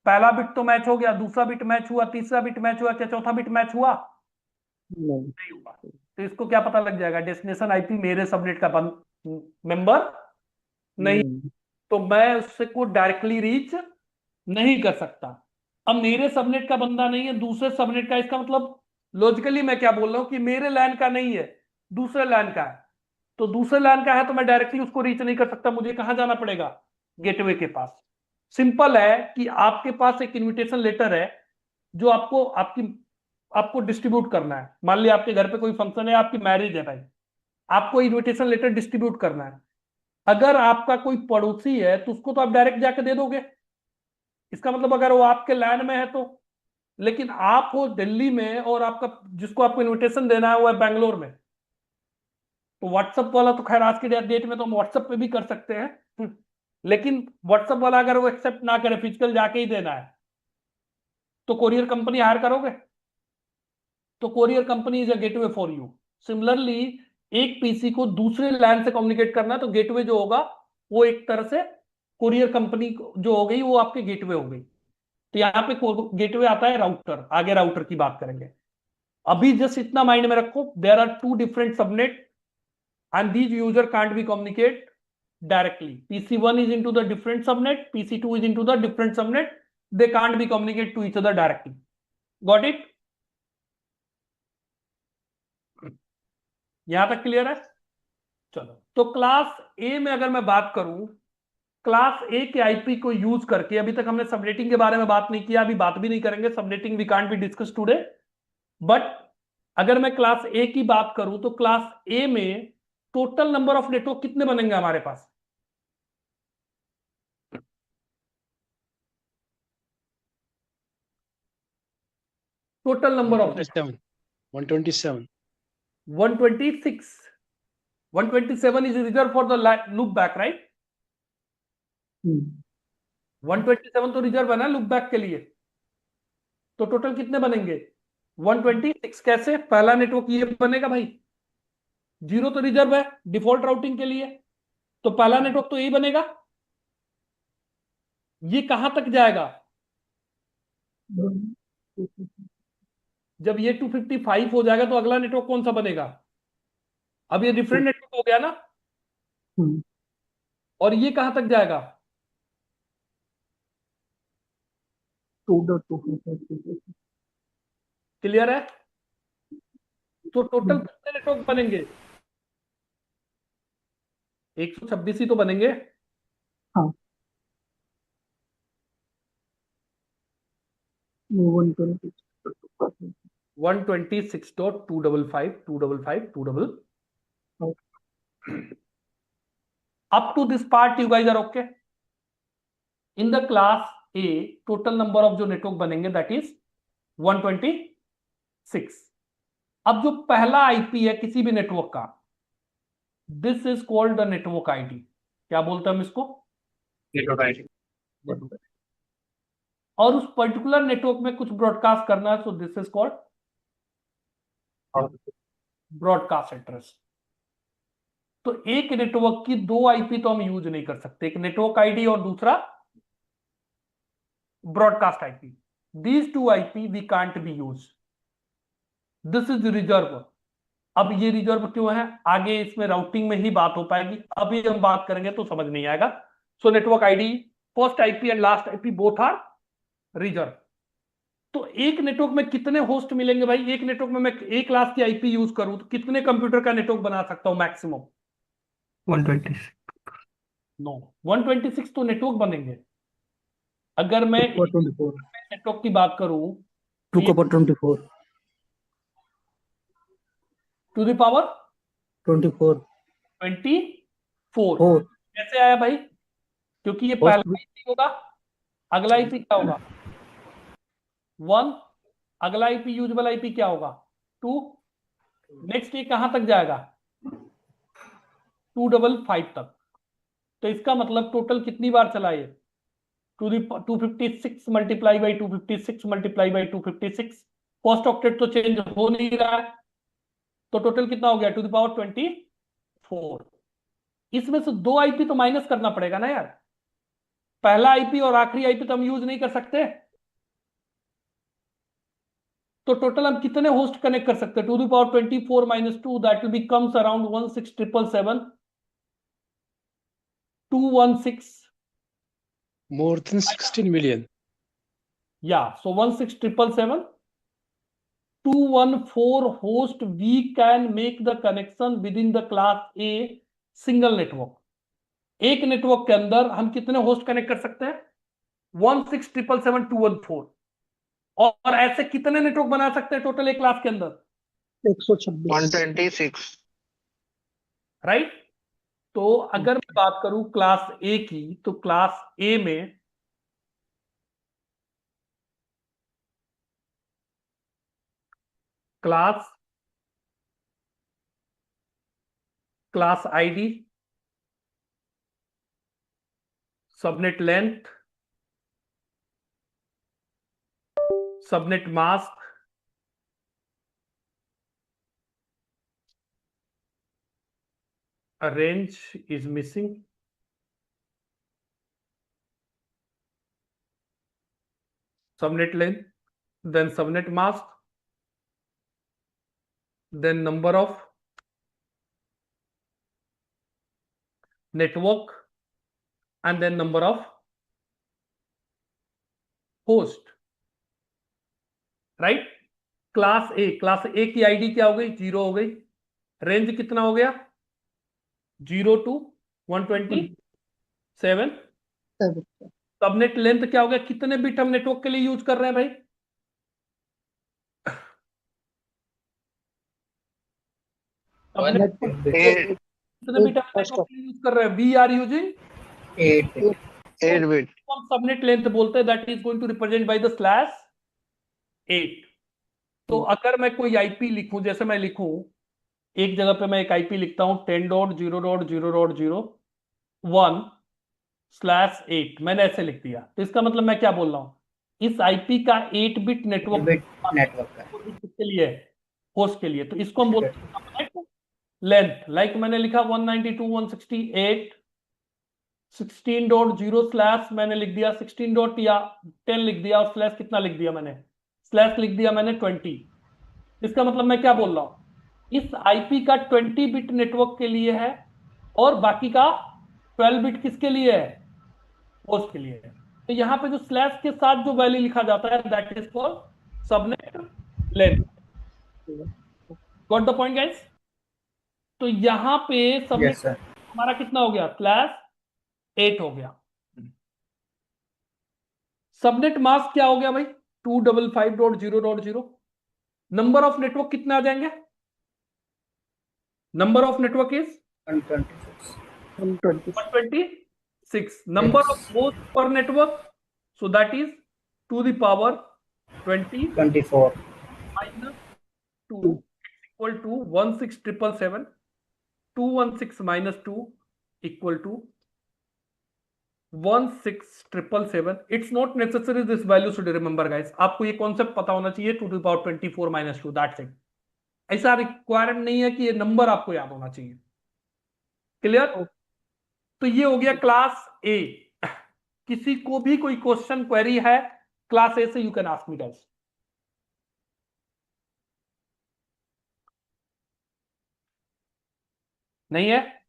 पहला बिट तो मैच हो गया, दूसरा बिट मैच हुआ, तीसरा बिट मैच हुआ, क्या चौथा बिट मैच हुआ? नहीं हुआ। तो इसको क्या पता लग जाएगा? डेस्टिनेशन आईपी मेरे सबनेट का मेंबर नहीं, तो मैं उससे को डायरेक्टली रीच नहीं कर सकता। अब मेरे सबनेट का बंदा नहीं है, दूसरे सबनेट का, इसका मतलब लॉजिकली मैं क्या बोल रहा हूं कि मेरे लैन का नहीं है, दूसरे लैन का है। तो दूसरे लैन का है तो मैं डायरेक्टली उसको रीच नहीं कर सकता, मुझे कहां जाना पड़ेगा? गेटवे के पास। सिंपल है कि आपके पास एक इनविटेशन लेटर है जो आपको आपकी आपको डिस्ट्रीब्यूट करना है, मान लिया आपके घर पे कोई फंक्शन है, आपकी मैरिज है भाई, आपको इनविटेशन लेटर डिस्ट्रीब्यूट करना है। अगर आपका कोई पड़ोसी है तो उसको तो आप डायरेक्ट जाके दे दोगे, इसका मतलब अगर वो आपके लैंड में है तो। लेकिन आप हो दिल्ली में और आपका जिसको आपको इनविटेशन देना है वो है बैंगलोर में, तो व्हाट्सएप वाला तो खैर आज की डेट में तो हम व्हाट्सएप पे भी कर सकते हैं, लेकिन व्हाट्सएप वाला अगर वो एक्सेप्ट ना करे, फिजिकल जाके ही देना है, तो कोरियर कंपनी हायर करोगे? तो courier company is a gateway for you. Similarly एक पीसी को दूसरे लैंड से कम्युनिकेट करना है तो गेटवे जो होगा वो एक तरह से कोरियर कंपनी जो हो गई वो आपके गेटवे हो गई। तो यहाँ पे गेटवे आता है राउटर, आगे राउटर की बात करेंगे। अभी जस्ट इतना माइंड में रखो, there are two different subnet and these user can't be communicate directly. PC1 is into the different subnet, PC2 is into the different subnet, they can't be communicate to each other directly. Got it? यहां तक clear है? चलो, तो class ए में अगर मैं बात करूं, क्लास ए के आईपी को यूज करके, अभी तक हमने सबनेटिंग के बारे में बात नहीं किया, अभी बात भी नहीं करेंगे, subnetting we can't be discuss today. But अगर मैं क्लास ए की बात करूं तो क्लास ए में टोटल नंबर ऑफ नेटवर्क कितने बनेंगे हमारे पास? Total number of 127 126 127 is reserved for the loop back, right? 127 तो रिजर्व है ना लूप बैक के लिए, तो टोटल कितने बनेंगे? 126। कैसे? पहला नेटवर्क ये बनेगा भाई, 0 तो रिजर्व है डिफॉल्ट राउटिंग के लिए, तो पहला नेटवर्क तो यही बनेगा। ये कहां तक जाएगा? जब ये 255 हो जाएगा तो अगला नेटवर्क कौन सा बनेगा? अब ये डिफरेंट नेटवर्क हो गया ना, और ये कहां तक जाएगा? 2.255 क्लियर है? तो टोटल कितने नेटवर्क बनेंगे? 126 ही तो बनेंगे। हाँ, 126.255 up to this part you guys are okay? In the class A total number of जो नेटवर्क बनेंगे that is 126। अब जो पहला आईपी है किसी भी नेटवर्क का, this is called the network ID. क्या बोलते हैं हम इसको? Network ID. और उस पर्टिकुलर नेटवर्क में कुछ ब्रॉडकास्ट करना है, सो this is called broadcast address. तो एक नेटवर्क की दो आईपी तो हम यूज नहीं कर सकते, एक नेटवर्क आईडी और दूसरा broadcast IP. These two IP we can't be use, this is reserve. अब ये रिजर्व क्यों है आगे इसमें राउटिंग में ही बात हो पाएगी, अभी हम बात करेंगे तो समझ नहीं आएगा। So network ID, first IP and last IP both are reserve. तो एक नेटवर्क में कितने होस्ट मिलेंगे भाई? एक नेटवर्क में मैं एक क्लास की आईपी यूज करूं तो कितने कंप्यूटर का नेटवर्क बना सकता हूं मैक्सिमम? 126। नो, 126 तो नेटवर्क बनेंगे। अगर मैं नेटवर्क की बात करूं 2/24 टू द पावर 24 कैसे आया भाई? क्योंकि ये पहला आईपी होगा, अगला आईपी क्या होगा? 1, अगला आईपी यूजुअल आईपी क्या होगा? 2, नेक्स्ट ये कहां तक जाएगा? 255 तक। तो इसका मतलब टोटल कितनी बार चला ये? 256 multiply by 256 multiply by 256। First octet तो चेंज हो नहीं रहा है, तो टोटल कितना हो गया? To the power 24। इसमें से दो आईपी तो माइनस करना पड़ेगा ना यार, पहला आईपी और आखिरी आईपी तो हम यूज नहीं कर सकते। तो टोटल हम कितने होस्ट कनेक्ट कर सकते हैं? To the power 24 minus 2 that will becomes around 16777 216 More than 16 million. Yeah, so 16777 214 host we can make the connection within the class A single network। एक नेटवर्क के अंदर हम कितने होस्ट कनेक्ट कर सकते हैं? 16777 214। और ऐसे कितने नेटवर्क बना सकते हैं टोटल एक क्लास के अंदर? 126। 126। राइट। तो अगर मैं बात करूं क्लास ए की, तो क्लास ए में class ID, subnet length, subnet mask, a range is missing, subnet length, then subnet mask, then number of network, and then number of host. Right. Class ए की आईडी क्या हो गई? 0 हो गई। रेंज कितना हो गया? 0 to 127। सबनेट लेंथ क्या हो गया? कितने बिट हम नेटवर्क के लिए यूज कर रहे हैं भाई? नेटवर्क कितने बिट हम नेटवर्क के लिए यूज कर रहे हैं? We are using 8 bit. हम सबनेट लेंथ बोलते हैं, that is going to represent by the slash 8। तो अगर मैं कोई आईपी लिखूं, जैसे मैं लिखूं एक जगह पे मैं एक आईपी लिखता हूं 10.0.0.0.1/8, मैंने ऐसे लिख दिया, तो इसका मतलब मैं क्या बोल रहा हूं? इस आईपी का 8 बिट नेटवर्क के लिए है, होस्ट के लिए, तो इसको हम बोलते हैं लेंथ। लाइक मैंने लिखा 192.168 16.0 स्लैश मैंने लिख दिया 16 या 10 लिख दिया, और स्लैश कितना लिख दिया मैंने? स्लैश लिख दिया मैंने 20। इसका मतलब मैं क्या बोल रहा हूं? इस आईपी का 20 बिट नेटवर्क के लिए है, और बाकी का 12 बिट किसके लिए है? होस्ट के लिए है। तो यहां पे जो स्लैश के साथ जो वैल्यू लिखा जाता है, that is called subnet length. Got the point guys? तो यहां पे सबनेट हमारा कितना हो गया? स्लैश 8 हो गया। सबनेट मास्क क्या हो गया भाई? 255.0.0। नंबर ऑफ नेटवर्क कितने आ जाएंगे? Number of network is 126। Number of host पर network, so that is to the power 24 minus 2 equal to 16777. 216 minus 2 equal to 16777. It's not necessary this value should remember guys. आपको ये concept पता होना चाहिए 2 to the power 24 minus 2, that's it. ऐसा requirement नहीं है कि ये नंबर आपको याद होना चाहिए। क्लियर? तो ये हो गया क्लास ए। किसी को भी कोई क्वेश्चन क्वेरी है क्लास ए से, you can ask me guys. नहीं है?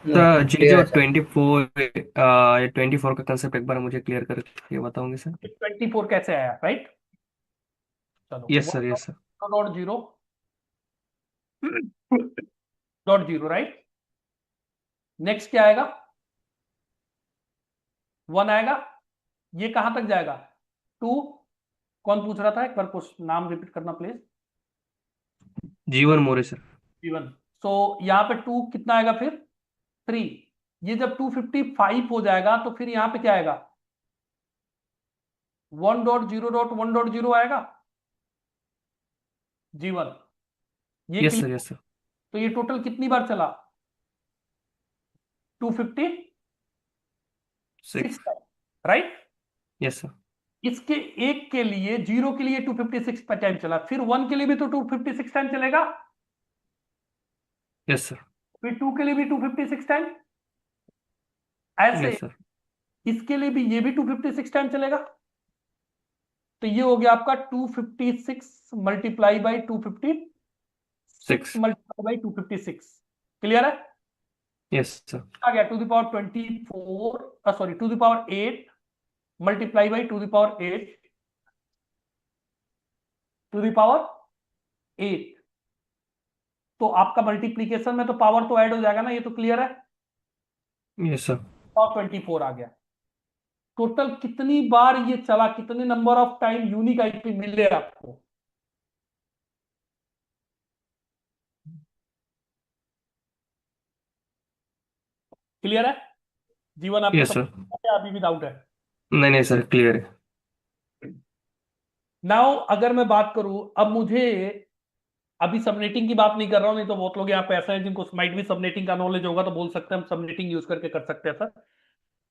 सर जी जो 24 का कंसेप्ट एक बार मुझे क्लियर करके बताओगे सर? 24 कैसे आया? राइट, चलो yes sir, yes sir. .0 right. Next क्या आएगा? 1 आएगा। ये कहां तक जाएगा? 2। कौन पूछ रहा था? एक बार नाम रिपीट करना प्लीज। जीवन मोरे सर। जीवन। सो यहां पे 2 कितना आएगा फिर? 3। ये जब 255 हो जाएगा तो फिर यहां पे क्या आएगा? 1.0.1.0 आएगा। जीवन ये यस सर, यस सर। तो ये टोटल कितनी बार चला? 256 राइट। Yes sir. इसके एक के लिए, 0 के लिए 256 टाइम चला, फिर 1 के लिए भी तो 256 टाइम चलेगा, यस सर। फिर 2 के लिए भी 256 टाइम, ऐसे यस सर। इसके लिए भी ये भी 256 टाइम चलेगा। तो ये हो गया आपका 256 multiply by 256 multiply by 256। Clear है? Yes sir. आ गया to the power 24 sorry to the power 8 multiply by to the power 8 to the power 8। तो आपका मल्टीप्लीकेशन में तो पावर तो ऐड हो जाएगा ना, ये तो क्लियर है? Yes sir. पावर 24 आ गया। टोटल कितनी बार ये चला, कितने number of time unique IP मिले आपको। क्लियर है जीवन आपको? यस सब सर। अभी भी डाउट है? नहीं नहीं सर, क्लियर है। नाउ अगर मैं बात करूं, अब मुझे अभी सबनेटिंग की बात नहीं कर रहा हूं, नहीं तो बहुत लोग यहाँ पे ऐसे हैं जिनको माइट भी सबनेटिंग का नॉलेज होगा तो बोल सकते हैं हम सबनेटिंग यूज करके कर सकते हैं सर,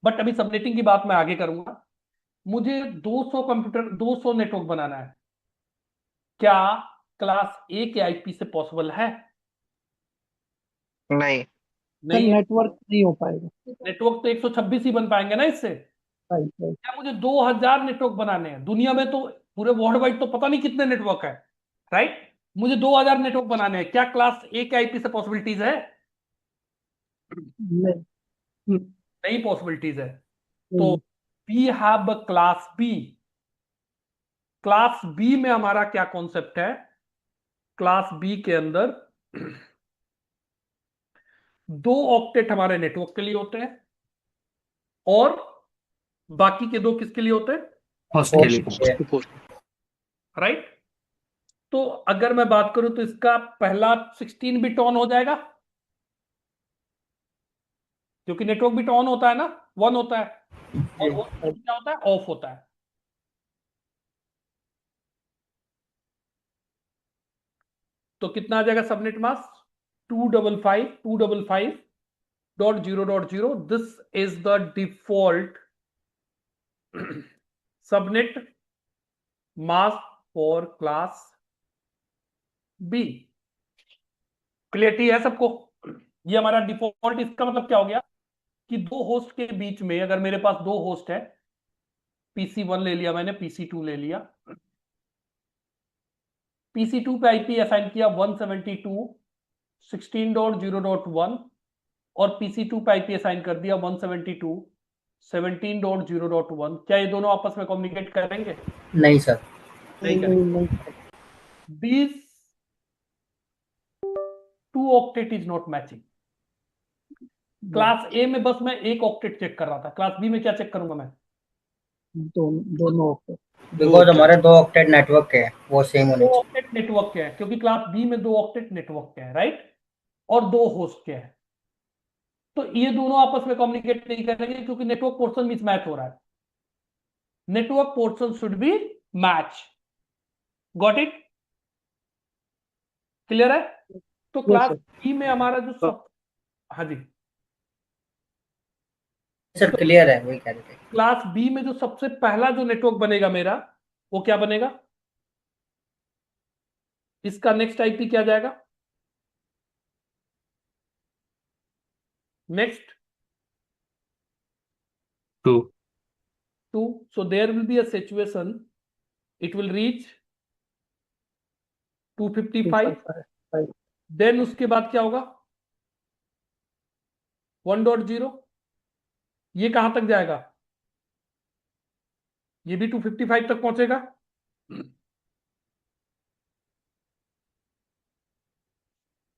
बट अभी सबनेटिंग की बात मैं आगे करूंगा। मुझे 200 कंप्यूटर 200 नेटवर्क बनाना है, क्या क्लास ए के आईपी से पॉसिबल है? नहीं। सर नहीं है। नेटवर्क नहीं हो पाएगा। नेटवर्क तो 126 ही बन पाएंगे ना इससे। Right right. क्या मुझे 2000 नेटवर्क बनाने हैं? दुनिया में तो पूरे वर्ल्ड वाइड तो पता नहीं कितने नेटवर्क है, राइट? मुझे 2000 नेटवर्क बनाने हैं, क्या क्लास ए के आईपी से पॉसिबिलिटीज है? नहीं नहीं पॉसिबिलिटीज है। तो नहीं, we have class B. Class B में हमारा क्या कॉन्सेप्ट है? क्लास बी के अंदर 2 ऑक्टेट हमारे नेटवर्क के लिए होते हैं और बाकी के 2 किसके लिए होते हैं? होस्ट के लिए। राइट। तो अगर मैं बात करूं तो इसका पहला 16 बिट ऑन हो जाएगा, क्योंकि नेटवर्क बिट ऑन होता है ना, 1 होता है, और होस्ट बिट क्या होता है? ऑफ होता है। तो कितना आ जाएगा subnet mask? 255.255.0.0. This is the default subnet mask for class B. Clarity है सबको? ये हमारा डिफॉल्ट। इसका मतलब क्या हो गया कि 2 होस्ट के बीच में, अगर मेरे पास 2 होस्ट है, PC1 ले लिया मैंने, PC2 ले लिया, PC2 पे आईपी असाइन किया 172.16.0.1 और PC2 पे आईपी असाइन कर दिया 172.17.0.1। क्या ये दोनों आपस में कम्युनिकेट करेंगे? नहीं सर। नहीं करेंगे। These 2 octet is not matching. Class ए में बस मैं 1 ऑक्टेट चेक कर रहा था, क्लास बी में क्या चेक करूंगा मैं? दोनों ऑक्टेट। बिकॉज हमारे 2 ऑक्टेट नेटवर्क है, वो सेम होने 2 चाहिए। ऑक्टेट नेटवर्क के हैं, क्योंकि क्लास बी में 2 ऑक्टेट नेटवर्क के हैं, राइट, और 2 होस्ट के हैं। तो ये दोनों आपस में कम्युनिकेट नहीं करेंगे क्योंकि नेटवर्क पोर्शन मिसमैच हो रहा है। Network portion should be match. Got it? Clear है? तो क्लास बी में हमारा जो सब, हाँ जी सर क्लियर है, वही कह रहे थे। क्लास बी में जो सबसे पहला जो नेटवर्क बनेगा मेरा, वो क्या बनेगा? इसका नेक्स्ट आईपी क्या जाएगा? Next 2। 2. So there will be a situation, it will reach 255, then उसके बाद क्या होगा? 1.0। ये कहां तक जाएगा? ये भी 255 तक पहुंचेगा।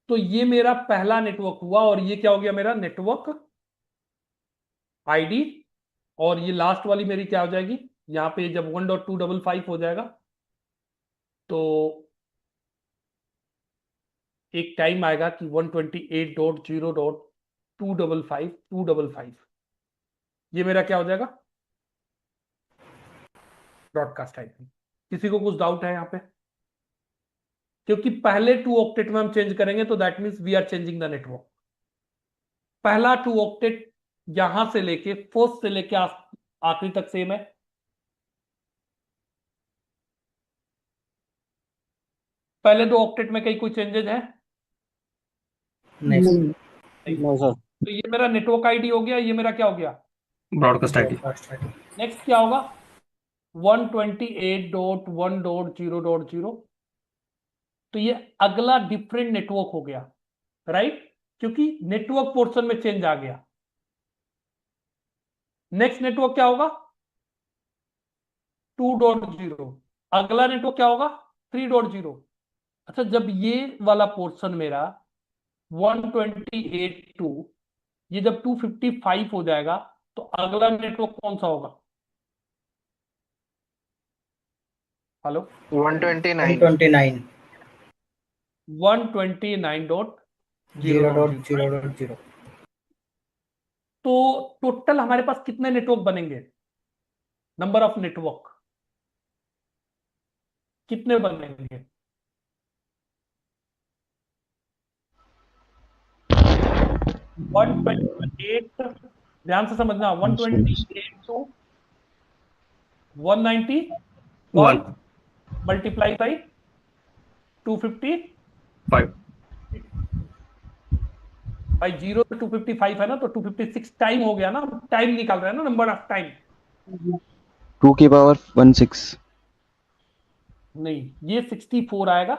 तो ये मेरा पहला नेटवर्क हुआ और ये क्या हो गया? मेरा नेटवर्क आईडी। और ये लास्ट वाली मेरी क्या हो जाएगी? यहां पे जब 1.255 हो जाएगा तो एक टाइम आएगा कि 128.0.255 ये मेरा क्या हो जाएगा? Broadcast IP. किसी को कुछ डाउट है यहाँ पे? क्योंकि पहले 2 ऑक्टेट में हम चेंज करेंगे तो that means we are changing the network. पहला 2 ऑक्टेट यहां से लेके फर्स्ट से लेके आखिरी तक सेम है। पहले 2 ऑक्टेट में कहीं कोई चेंजेस है? नहीं सर। No sir. तो ये मेरा नेटवर्क आईडी हो गया, ये मेरा क्या हो गया? Broadcast ID. नेक्स्ट क्या होगा? 128.1.0.0। तो ये अगला डिफरेंट नेटवर्क हो गया, राइट, क्योंकि नेटवर्क पोर्शन में चेंज आ गया। नेक्स्ट नेटवर्क क्या होगा? 2.0। अगला नेटवर्क क्या होगा? 3.0। अच्छा, जब ये वाला पोर्शन मेरा 128 टू ये जब 255 हो जाएगा तो अगला नेटवर्क कौन सा होगा? हेलो 129 129.0.0. तो टोटल हमारे पास कितने नेटवर्क बनेंगे? नंबर ऑफ नेटवर्क कितने बनेंगे? 128, ध्यान से समझना, 128 to 191 मल्टीप्लाई बाई 250 5. भाई 0 to 255 है ना, तो 256 टाइम हो गया ना, टाइम निकाल रहे हैं ना, नंबर ऑफ टाइम। 2 की पावर 16 नहीं, ये 64 आएगा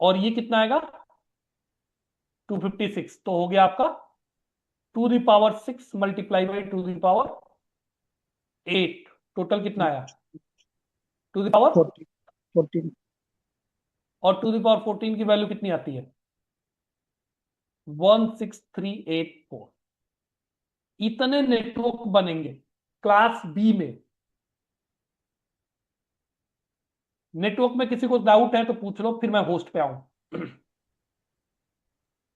और ये कितना आएगा? 256। तो हो गया आपका 2 the power 6 multiply by 2 the power 8। Total कितना आया? 2 द पावर 14 और 2 द पावर 14 की वैल्यू कितनी आती है? 16384। इतने नेटवर्क बनेंगे क्लास बी में। नेटवर्क में किसी को डाउट है तो पूछ लो, फिर मैं होस्ट पे आऊं।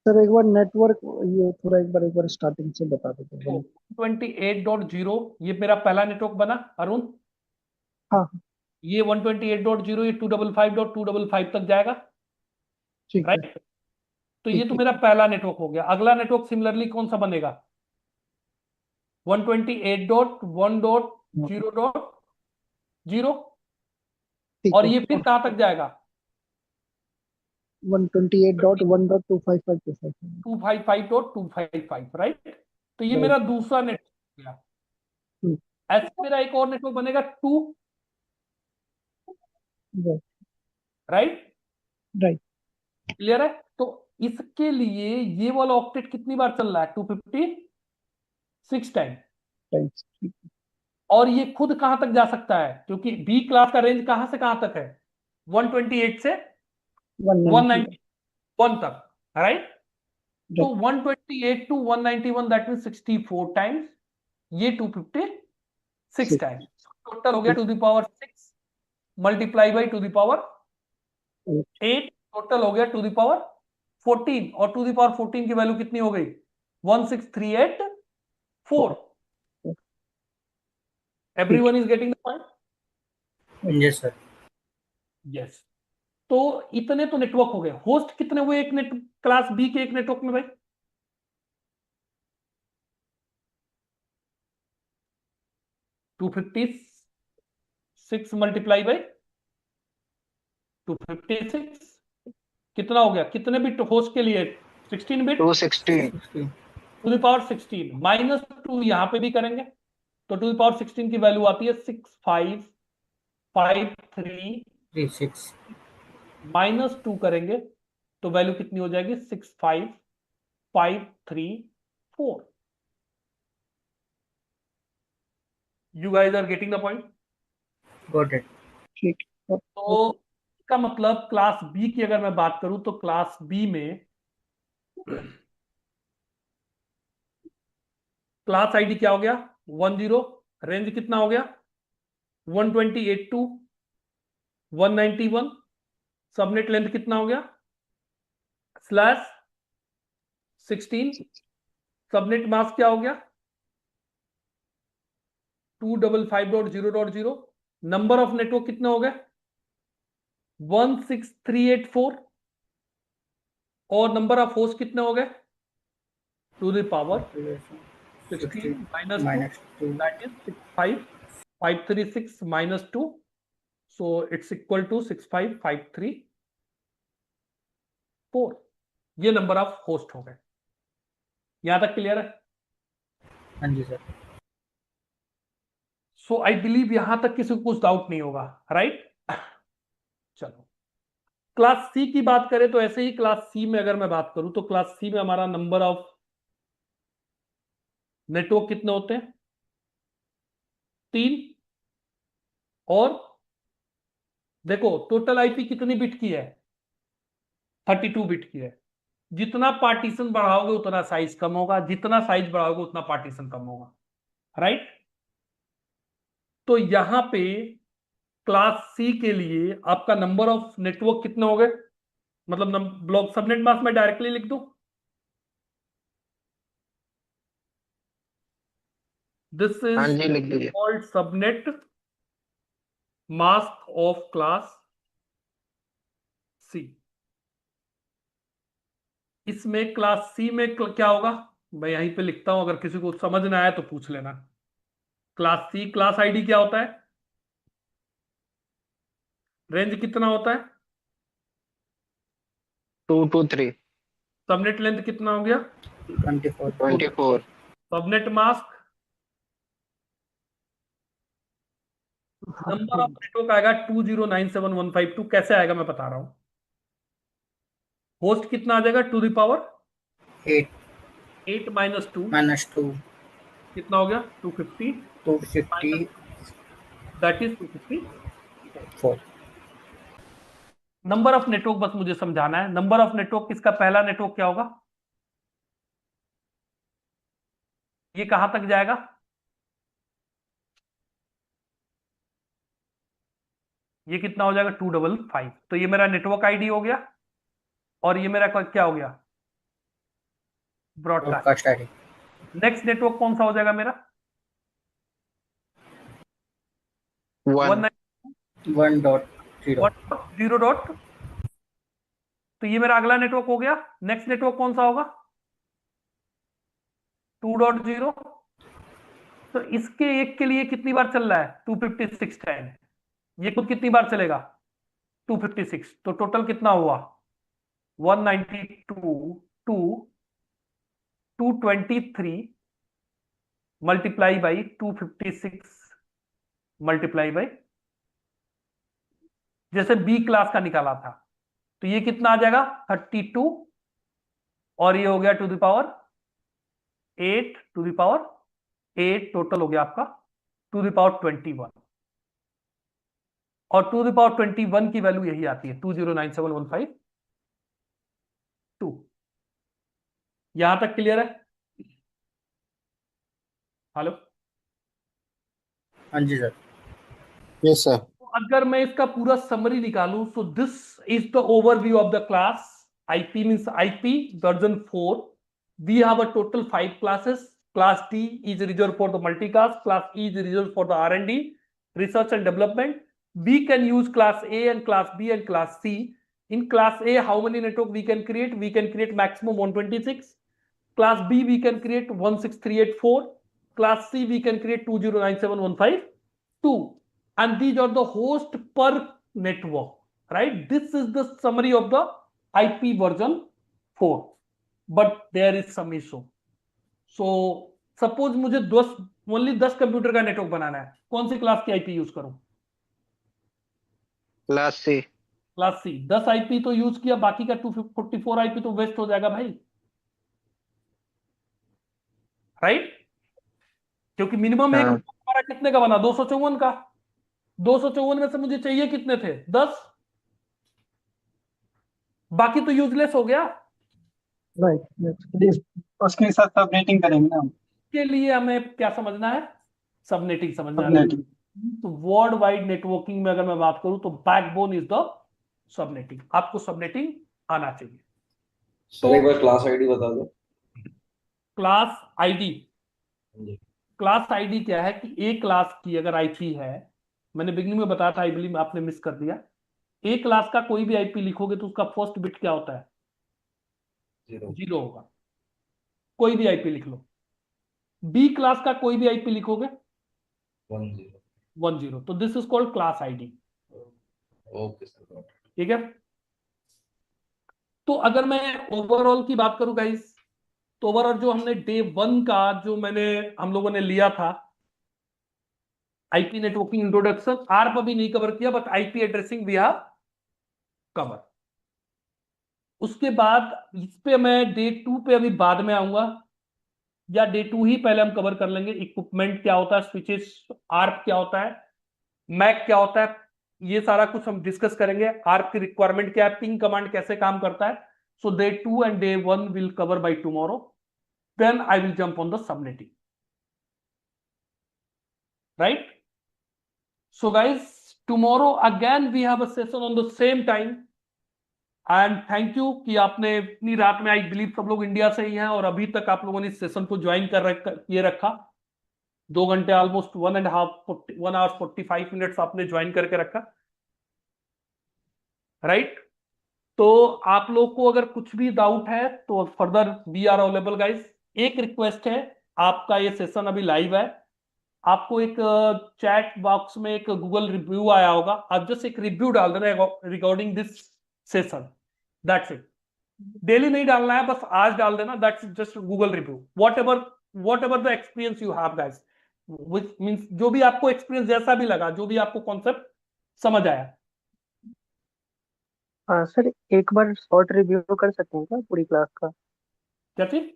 सर एक बार नेटवर्क ये थोड़ा एक बार स्टार्टिंग से बता देते हैं। 128.0 ये मेरा पहला नेटवर्क बना अरुण। हाँ ये 128.0 ये 255.255 तक जाएगा, ठीक है राइट? तो ये तो मेरा पहला नेटवर्क हो गया। अगला नेटवर्क सिमिलरली कौन सा बनेगा? 128.1.0.0 ठीक और है ये फिर कहां तक जाएगा? 128.1.255 255.255, राइट? तो ये Right. मेरा दूसरा नेटवर्क हो गया। ऐसे मेरा एक और नेटवर्क बनेगा 2, राइट? राइट क्लियर है? तो इसके लिए ये वाला ऑक्टेट कितनी बार चल रहा है? 256 टाइम। राइट और ये खुद कहां तक जा सकता है? क्योंकि बी क्लास का रेंज कहां से कहां तक है? 128 से 191 तक, राइट? तो 128 to 191 दैट मीन 64 टाइम्स, ये 256 टाइम्स। टोटल हो गया 2 the power 6 multiply by 2 the power 8। Total हो गया 2 द पावर 14 और 2 द पावर 14 की वैल्यू कितनी हो गई? 16384। Everyone is getting the point? Yes sir. Yes. तो इतने तो नेटवर्क हो गए। होस्ट कितने हुए एक नेट क्लास बी के एक नेटवर्क में भाई? टू 256 मल्टीप्लाई बाई 256 कितना हो गया? कितने बिट होस्ट के लिए? 16 bit. 216 to the power 16 minus 2 यहां पे भी करेंगे तो 2 द पावर 16 की वैल्यू आती है 6553। 36 माइनस 2 करेंगे तो वैल्यू कितनी हो जाएगी? 65534। You guys are getting the point? Got it. ठीक तो इसका मतलब क्लास बी की अगर मैं बात करूं तो क्लास बी में क्लास आईडी क्या हो गया? 10। रेंज कितना हो गया? 128 to 191। सबनेट लेंथ कितना हो गया? /16। सबनेट मास्क क्या हो गया? 255.0.0। नंबर ऑफ नेटवर्क कितने हो गए? 16384। और नंबर ऑफ होस्ट कितने हो गए? 2 the power 16 minus 2 that is 65536 minus 2 so it's equal to 65534। ये नंबर ऑफ होस्ट हो गए। यहां तक क्लियर है? हाँ जी सर। सो आई बिलीव यहां तक किसी को कुछ डाउट नहीं होगा, राइट? चलो क्लास सी की बात करें तो ऐसे ही क्लास सी में अगर मैं बात करूं तो क्लास सी में हमारा नंबर ऑफ नेटवर्क कितने होते हैं? 3। और देखो टोटल आईपी कितनी बिट की है? 32 बिट की है। जितना पार्टीशन बढ़ाओगे उतना साइज कम होगा, जितना साइज बढ़ाओगे उतना पार्टीशन कम होगा, राइट? तो यहां पे क्लास सी के लिए आपका नंबर ऑफ नेटवर्क कितने हो गए, मतलब ब्लॉक सबनेट मास्क में डायरेक्टली लिख दूं, दिस हाँ इज जी लिख दीजिए। Called subnet mask of class C. इसमें क्लास सी में क्या होगा, मैं यहीं पे लिखता हूं, अगर किसी को समझ ना आया तो पूछ लेना। क्लास सी क्लास आईडी क्या होता है, रेंज कितना होता है, 2 to 3 सबनेट लेंथ कितना हो गया, 24 subnet mask, number of network आएगा 2097152। कैसे आएगा मैं बता रहा हूं, होस्ट कितना आ जाएगा, टू द पावर 8 8 माइनस 2 -2 कितना हो गया, 250, 254 that is 254। Number of network bus मुझे समझाना है, नंबर ऑफ नेटवर्क किसका, पहला नेटवर्क क्या होगा, ये कहां तक जाएगा, ये कितना हो जाएगा 255। तो ये मेरा नेटवर्क आईडी हो गया, और ये मेरा क्या हो गया, broadcast. Broadcast ID. Next network कौन सा हो जाएगा मेरा, 1.0 0 डॉट, तो ये मेरा अगला नेटवर्क हो गया। नेक्स्ट नेटवर्क कौन सा होगा, 2.0। तो इसके एक के लिए कितनी बार चल रहा है, 25610, ये खुद कितनी बार चलेगा, 256। तो टोटल कितना हुआ, 192 to 223 multiply by 256 multiply by, जैसे बी क्लास का निकाला था, तो ये कितना आ जाएगा 32, और ये हो गया to the power 8 to the power 8, total हो गया आपका टू द पावर 21, और टू द पावर 21 की वैल्यू यही आती है 2097152। यहां तक क्लियर है, हेलो, हाँ जी सर। Yes, sir. अगर मैं इसका पूरा समरी निकालूं, so this is the overview of the class. IP means IP version 4। We have a total 5 classes. Class D is reserved for the multicast. Class E is reserved for the R&D, research and development. We can use Class A and Class B and Class C. In Class A, how many network we can create? We can create maximum 126. Class B, we can create 16384. Class C, we can create 2097152. And these are the host per network, right? This is the summary of the IP version 4. But there is some issue. So suppose मुझे 10 computer का network बनाना है, कौन सी class की IP use करूं, class C. Class C. 10 IP तो use किया, बाकी का 244 आईपी तो वेस्ट हो जाएगा भाई, राइट? क्योंकि मिनिमम एक हमारा कितने का बना, 254 का। 254 में से मुझे चाहिए कितने थे, 10, बाकी तो यूजलेस हो गया। राइट, उसके साथ सबनेटिंग करेंगे ना हम। के लिए हमें क्या समझना है, सबनेटिंग समझना है। सबनेटिंग। तो वर्ल्ड वाइड नेटवर्किंग में अगर मैं बात करूं तो बैकबोन इज द सबनेटिंग। आपको सबनेटिंग आना चाहिए। सर एक बार क्लास आईडी बता दो। क्लास आईडी, क्लास आईडी क्या है कि ए क्लास की अगर आईपी है, मैंने बिगिनिंग में बताया था, आई बिलीव आपने मिस कर दिया। ए क्लास का कोई भी आईपी लिखोगे तो उसका फर्स्ट बिट क्या होता है, 0 होगा। कोई भी आईपी लिख लो। बी क्लास का कोई भी आईपी लिखोगे 10। तो this is called class ID. Okay sir, ठीक है। तो अगर मैं ओवरऑल की बात करूं गाइस, तो ओवरऑल जो हमने डे 1 का जो हम लोगों ने लिया था आईपी नेटवर्किंग इंट्रोडक्शन, आरप अभी नहीं कवर किया, but IP addressing we have cover. उसके बाद इस पे मैं डे 2 पे अभी बाद में आऊंगा, या डे 2 ही पहले हम कवर कर लेंगे। इक्विपमेंट क्या होता है, स्विचेस, आर्प क्या होता है, मैक क्या होता है, ये सारा कुछ हम डिस्कस करेंगे। आर्प की रिक्वायरमेंट क्या है, पिंग कमांड कैसे काम करता है। So day 2 and day 1 will cover by tomorrow, then I will jump on the subnetting, right? So guys, tomorrow again we have a session on the same time. And thank you कि आपने इतनी रात में, I believe सब लोग India से ही हैं और अभी तक आप लोगों ने इस सेशन को ज्वाइन ये रखा। 2 घंटे ऑलमोस्ट 1 आवर 45 मिनट्स आपने ज्वाइन करके रखा, राइट? तो आप लोग को अगर कुछ भी डाउट है तो further we are available guys. एक रिक्वेस्ट है, आपका ये सेशन अभी लाइव है, आपको एक चैट बॉक्स में एक गूगल रिव्यू आया होगा, आप जस्ट एक रिव्यू डाल देना regarding this session, that's it. Daily नहीं डालना है, बस आज डाल देना, that's just Google review. What ever the experience you have guys, which means जो भी आपको एक्सपीरियंस जैसा भी लगा, जो भी आपको कॉन्सेप्ट समझ आया। सर एक बार शॉर्ट रिव्यू कर सकते हैं क्या पूरी क्लास का? क्या चीज?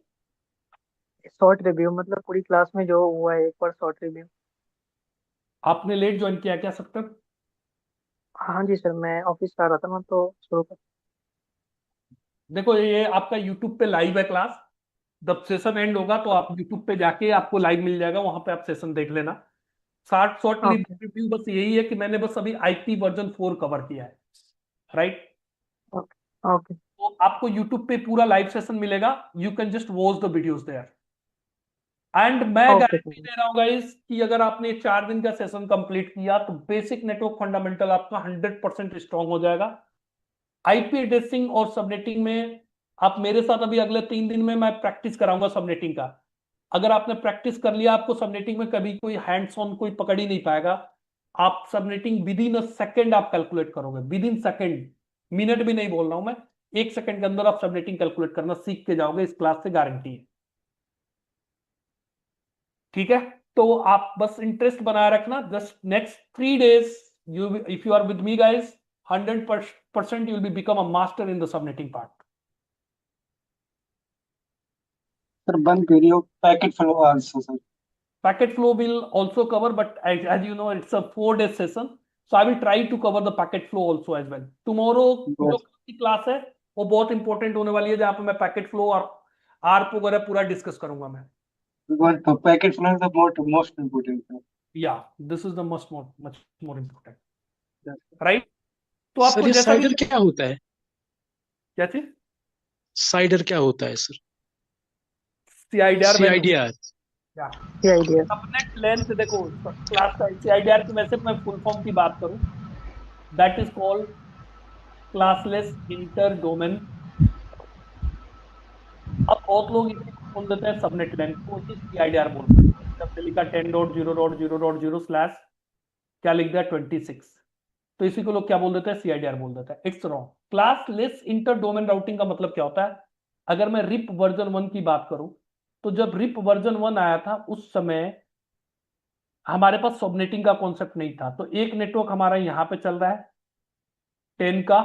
शॉर्ट रिव्यू मतलब पूरी क्लास में जो हुआ है, एक बार शॉर्ट रिव्यू। आपने लेट ज्वाइन किया क्या सकते? हाँ जी सर, मैं ऑफिस से आ रहा था ना तो शुरू कर। देखो ये आपका यूट्यूब पे लाइव है क्लास, जब सेशन एंड होगा तो आप यूट्यूब पे जाके आपको लाइव मिल जाएगा, वहां पे आप सेशन देख लेना। शॉर्ट ओके रिव्यू बस यही है कि मैंने बस अभी आईपी वर्जन 4 कवर किया है, राइट? Okay okay. तो आपको यूट्यूब पे पूरा लाइव सेशन मिलेगा, you can just watch the videos there. And मैं ओके गारंटी दे रहा हूँ गाइस कि अगर आपने 4 दिन का सेशन कंप्लीट किया तो बेसिक नेटवर्क फंडामेंटल आपका 100% स्ट्रांग हो जाएगा। आईपी एड्रेसिंग और सबनेटिंग में आप मेरे साथ अभी अगले 3 दिन में मैं प्रैक्टिस कराऊंगा सबनेटिंग का। अगर आपने प्रैक्टिस कर लिया, आपको सबनेटिंग में कभी कोई हैंड्स ऑन कोई पकड़ ही नहीं पाएगा। आप subnetting with in a second आप कैलकुलेट करोगे, विद इन सेकेंड, मिनट भी नहीं बोल रहा हूं मैं, 1 सेकंड के अंदर आप सबनेटिंग कैलकुलेट करना सीख के जाओगे, इस क्लास से गारंटी है। ठीक है, तो आप बस इंटरेस्ट बनाए रखना। Just next 3 days you, if you are with me guys, 100% you will be become a master in the subnetting part. Sir, one video packet flow also, sir. Packet flow will also cover, but as you know it's a 4-day session, so I will try to cover the packet flow also as well. Tomorrow जो class है वो बहुत important होने वाली है, जहां पे मैं पैकेट फ्लो और आरप वगैरह पूरा डिस्कस करूंगा मैं। Because the packet flow is the most important, sir. Yeah, this is the much more important, Yes. right? तो सर आपको ये जैसा भी साइडर क्या होता है? क्या चीज? साइडर क्या होता है sir? CIDR CIDR। Idea. Subnet length, देखो क्लास का सीआईडीआर की, वैसे मैं फुल फॉर्म की बात करूं, that is called classless inter domain. अब बहुत लोग इसे बोल देते हैं सबनेट लेंथ को, सीआईडीआर बोलते हैं। जब लिखा 10.0.0.0 स्लैश क्या लिख दिया 26, तो इसी को लोग क्या बोल देते हैं? सीआईडीआर बोल देते हैं। It's wrong. Classless inter domain routing का मतलब क्या होता है? अगर मैं रिप वर्जन 1 की बात करूं, तो जब रिप वर्जन 1 आया था उस समय हमारे पास सबनेटिंग का कॉन्सेप्ट नहीं था। तो एक नेटवर्क हमारा यहां पे चल रहा है 10 का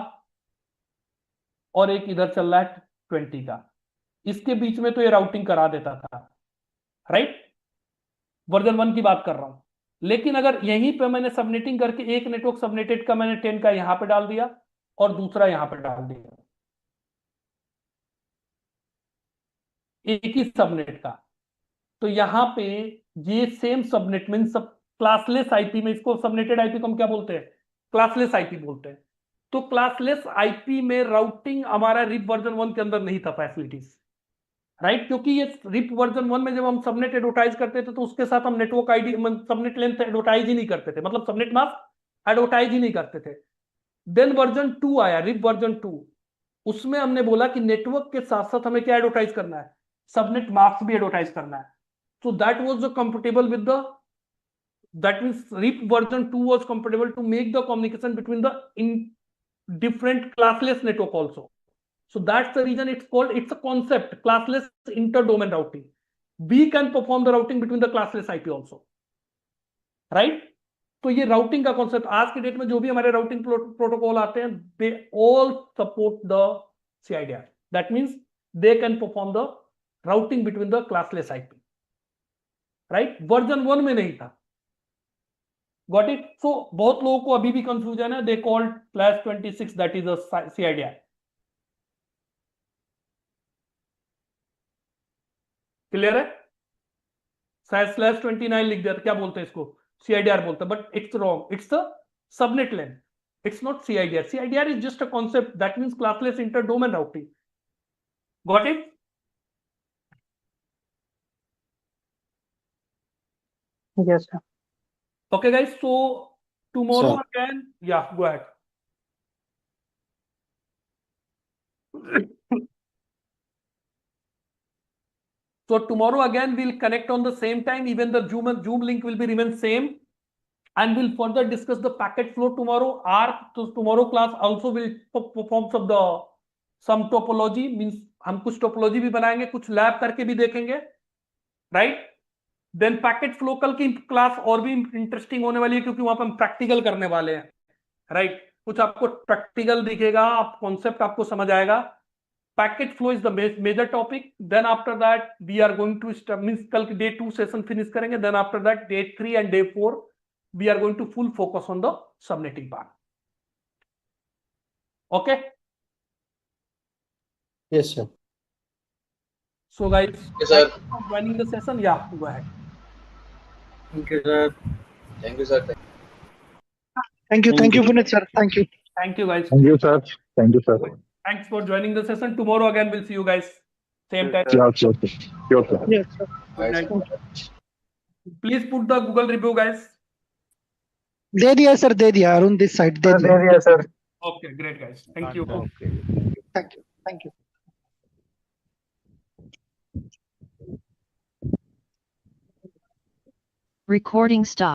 और एक इधर चल रहा है 20 का, इसके बीच में तो ये राउटिंग करा देता था, राइट? वर्जन 1 की बात कर रहा हूं। लेकिन अगर यहीं पे मैंने सबनेटिंग करके एक नेटवर्क सबनेटेड का मैंने 10 का यहां पे डाल दिया और दूसरा यहां पे डाल दिया, एक ही सबनेट का, तो यहां पे ये सेम सबनेट मीन सब क्लासलेस आईपी में, इसको सबनेटेड आईपी को हम क्या बोलते हैं? क्लासलेस आईपी बोलते हैं। तो क्लासलेस आईपी में राउटिंग हमारा रिप वर्जन 1 के अंदर नहीं था फैसिलिटीज, राइट? क्योंकि ये रिप वर्जन 1 में जब हम सबनेट एडवर्टाइज करते थे तो उसके साथ हम network ID subnet length advertise ही नहीं करते थे, मतलब सबनेट मास्क एडवर्टाइज ही नहीं करते थे। देन वर्जन 2 आया, रिप वर्जन 2, उसमें हमने बोला कि नेटवर्क के साथ साथ हमें क्या एडवर्टाइज करना है? सबनेट मास्क भी एडवर्टाइज करना है। So that was the compatible with the, that means RIP version 2 was compatible to make the communication between the in different classless network also. So that's the reason it's called, it's a concept, classless inter-domain routing. We can perform the routing between the classless IP also, right? तो ये routing का concept आज के date में जो भी हमारे routing protocol आते हैं, they all support the CIDR. That means they can perform the routing between the classless IP. Right? Version 1 में नहीं था। Got it? सो बहुत लोगों को अभी भी कंफ्यूजन है, they called slash 26 that is a CIDR। Clear है? शायद स्लैश 29 लिख दिया, क्या बोलते हैं इसको? CIDR बोलते हैं, but it's wrong, it's a subnet length. It's not CIDR. CIDR is just a concept. That means classless inter-domain routing. Got it? Yes, sir. Okay, guys. So tomorrow Sir. again, yeah, go ahead. So tomorrow again we'll connect on the same time. Even the Zoom link will be remain same, and we'll further discuss the packet flow tomorrow. So tomorrow class also will perform some topology, means हम कुछ topology भी बनाएंगे, कुछ lab करके भी देखेंगे, right? Then packet flow कल की क्लास और भी इंटरेस्टिंग होने वाली है क्योंकि वहां पर हम प्रैक्टिकल करने वाले हैं, राइट? कुछ आपको प्रैक्टिकल दिखेगा, आप कॉन्सेप्ट आपको समझ आएगा. Packet flow is the major topic. Then after that we are going to means कल day 2 session finish करेंगे. Then after that day 3 and day 4 we are going to full focus on the subnetting part. Okay. Yes, sir. So guys, Yes, sir. thank you for joining the session. Yeah, go ahead. Thank you, sir. Thank you, sir. Thank you, Puneet sir. Thank you. Thank you guys. Thank you, sir. Thank you, sir. Thanks for joining the session. Tomorrow again we'll see you guys same time. Sure, sure, sir. Sure, sir. Yes, sir. Bye, Good sir. night. Please put the Google review, guys. दे दिया sir, दे दिया Arun this side दे दिया. दे दिया sir. Okay, great guys. Thank you. Thank you. Thank you. Recording stop.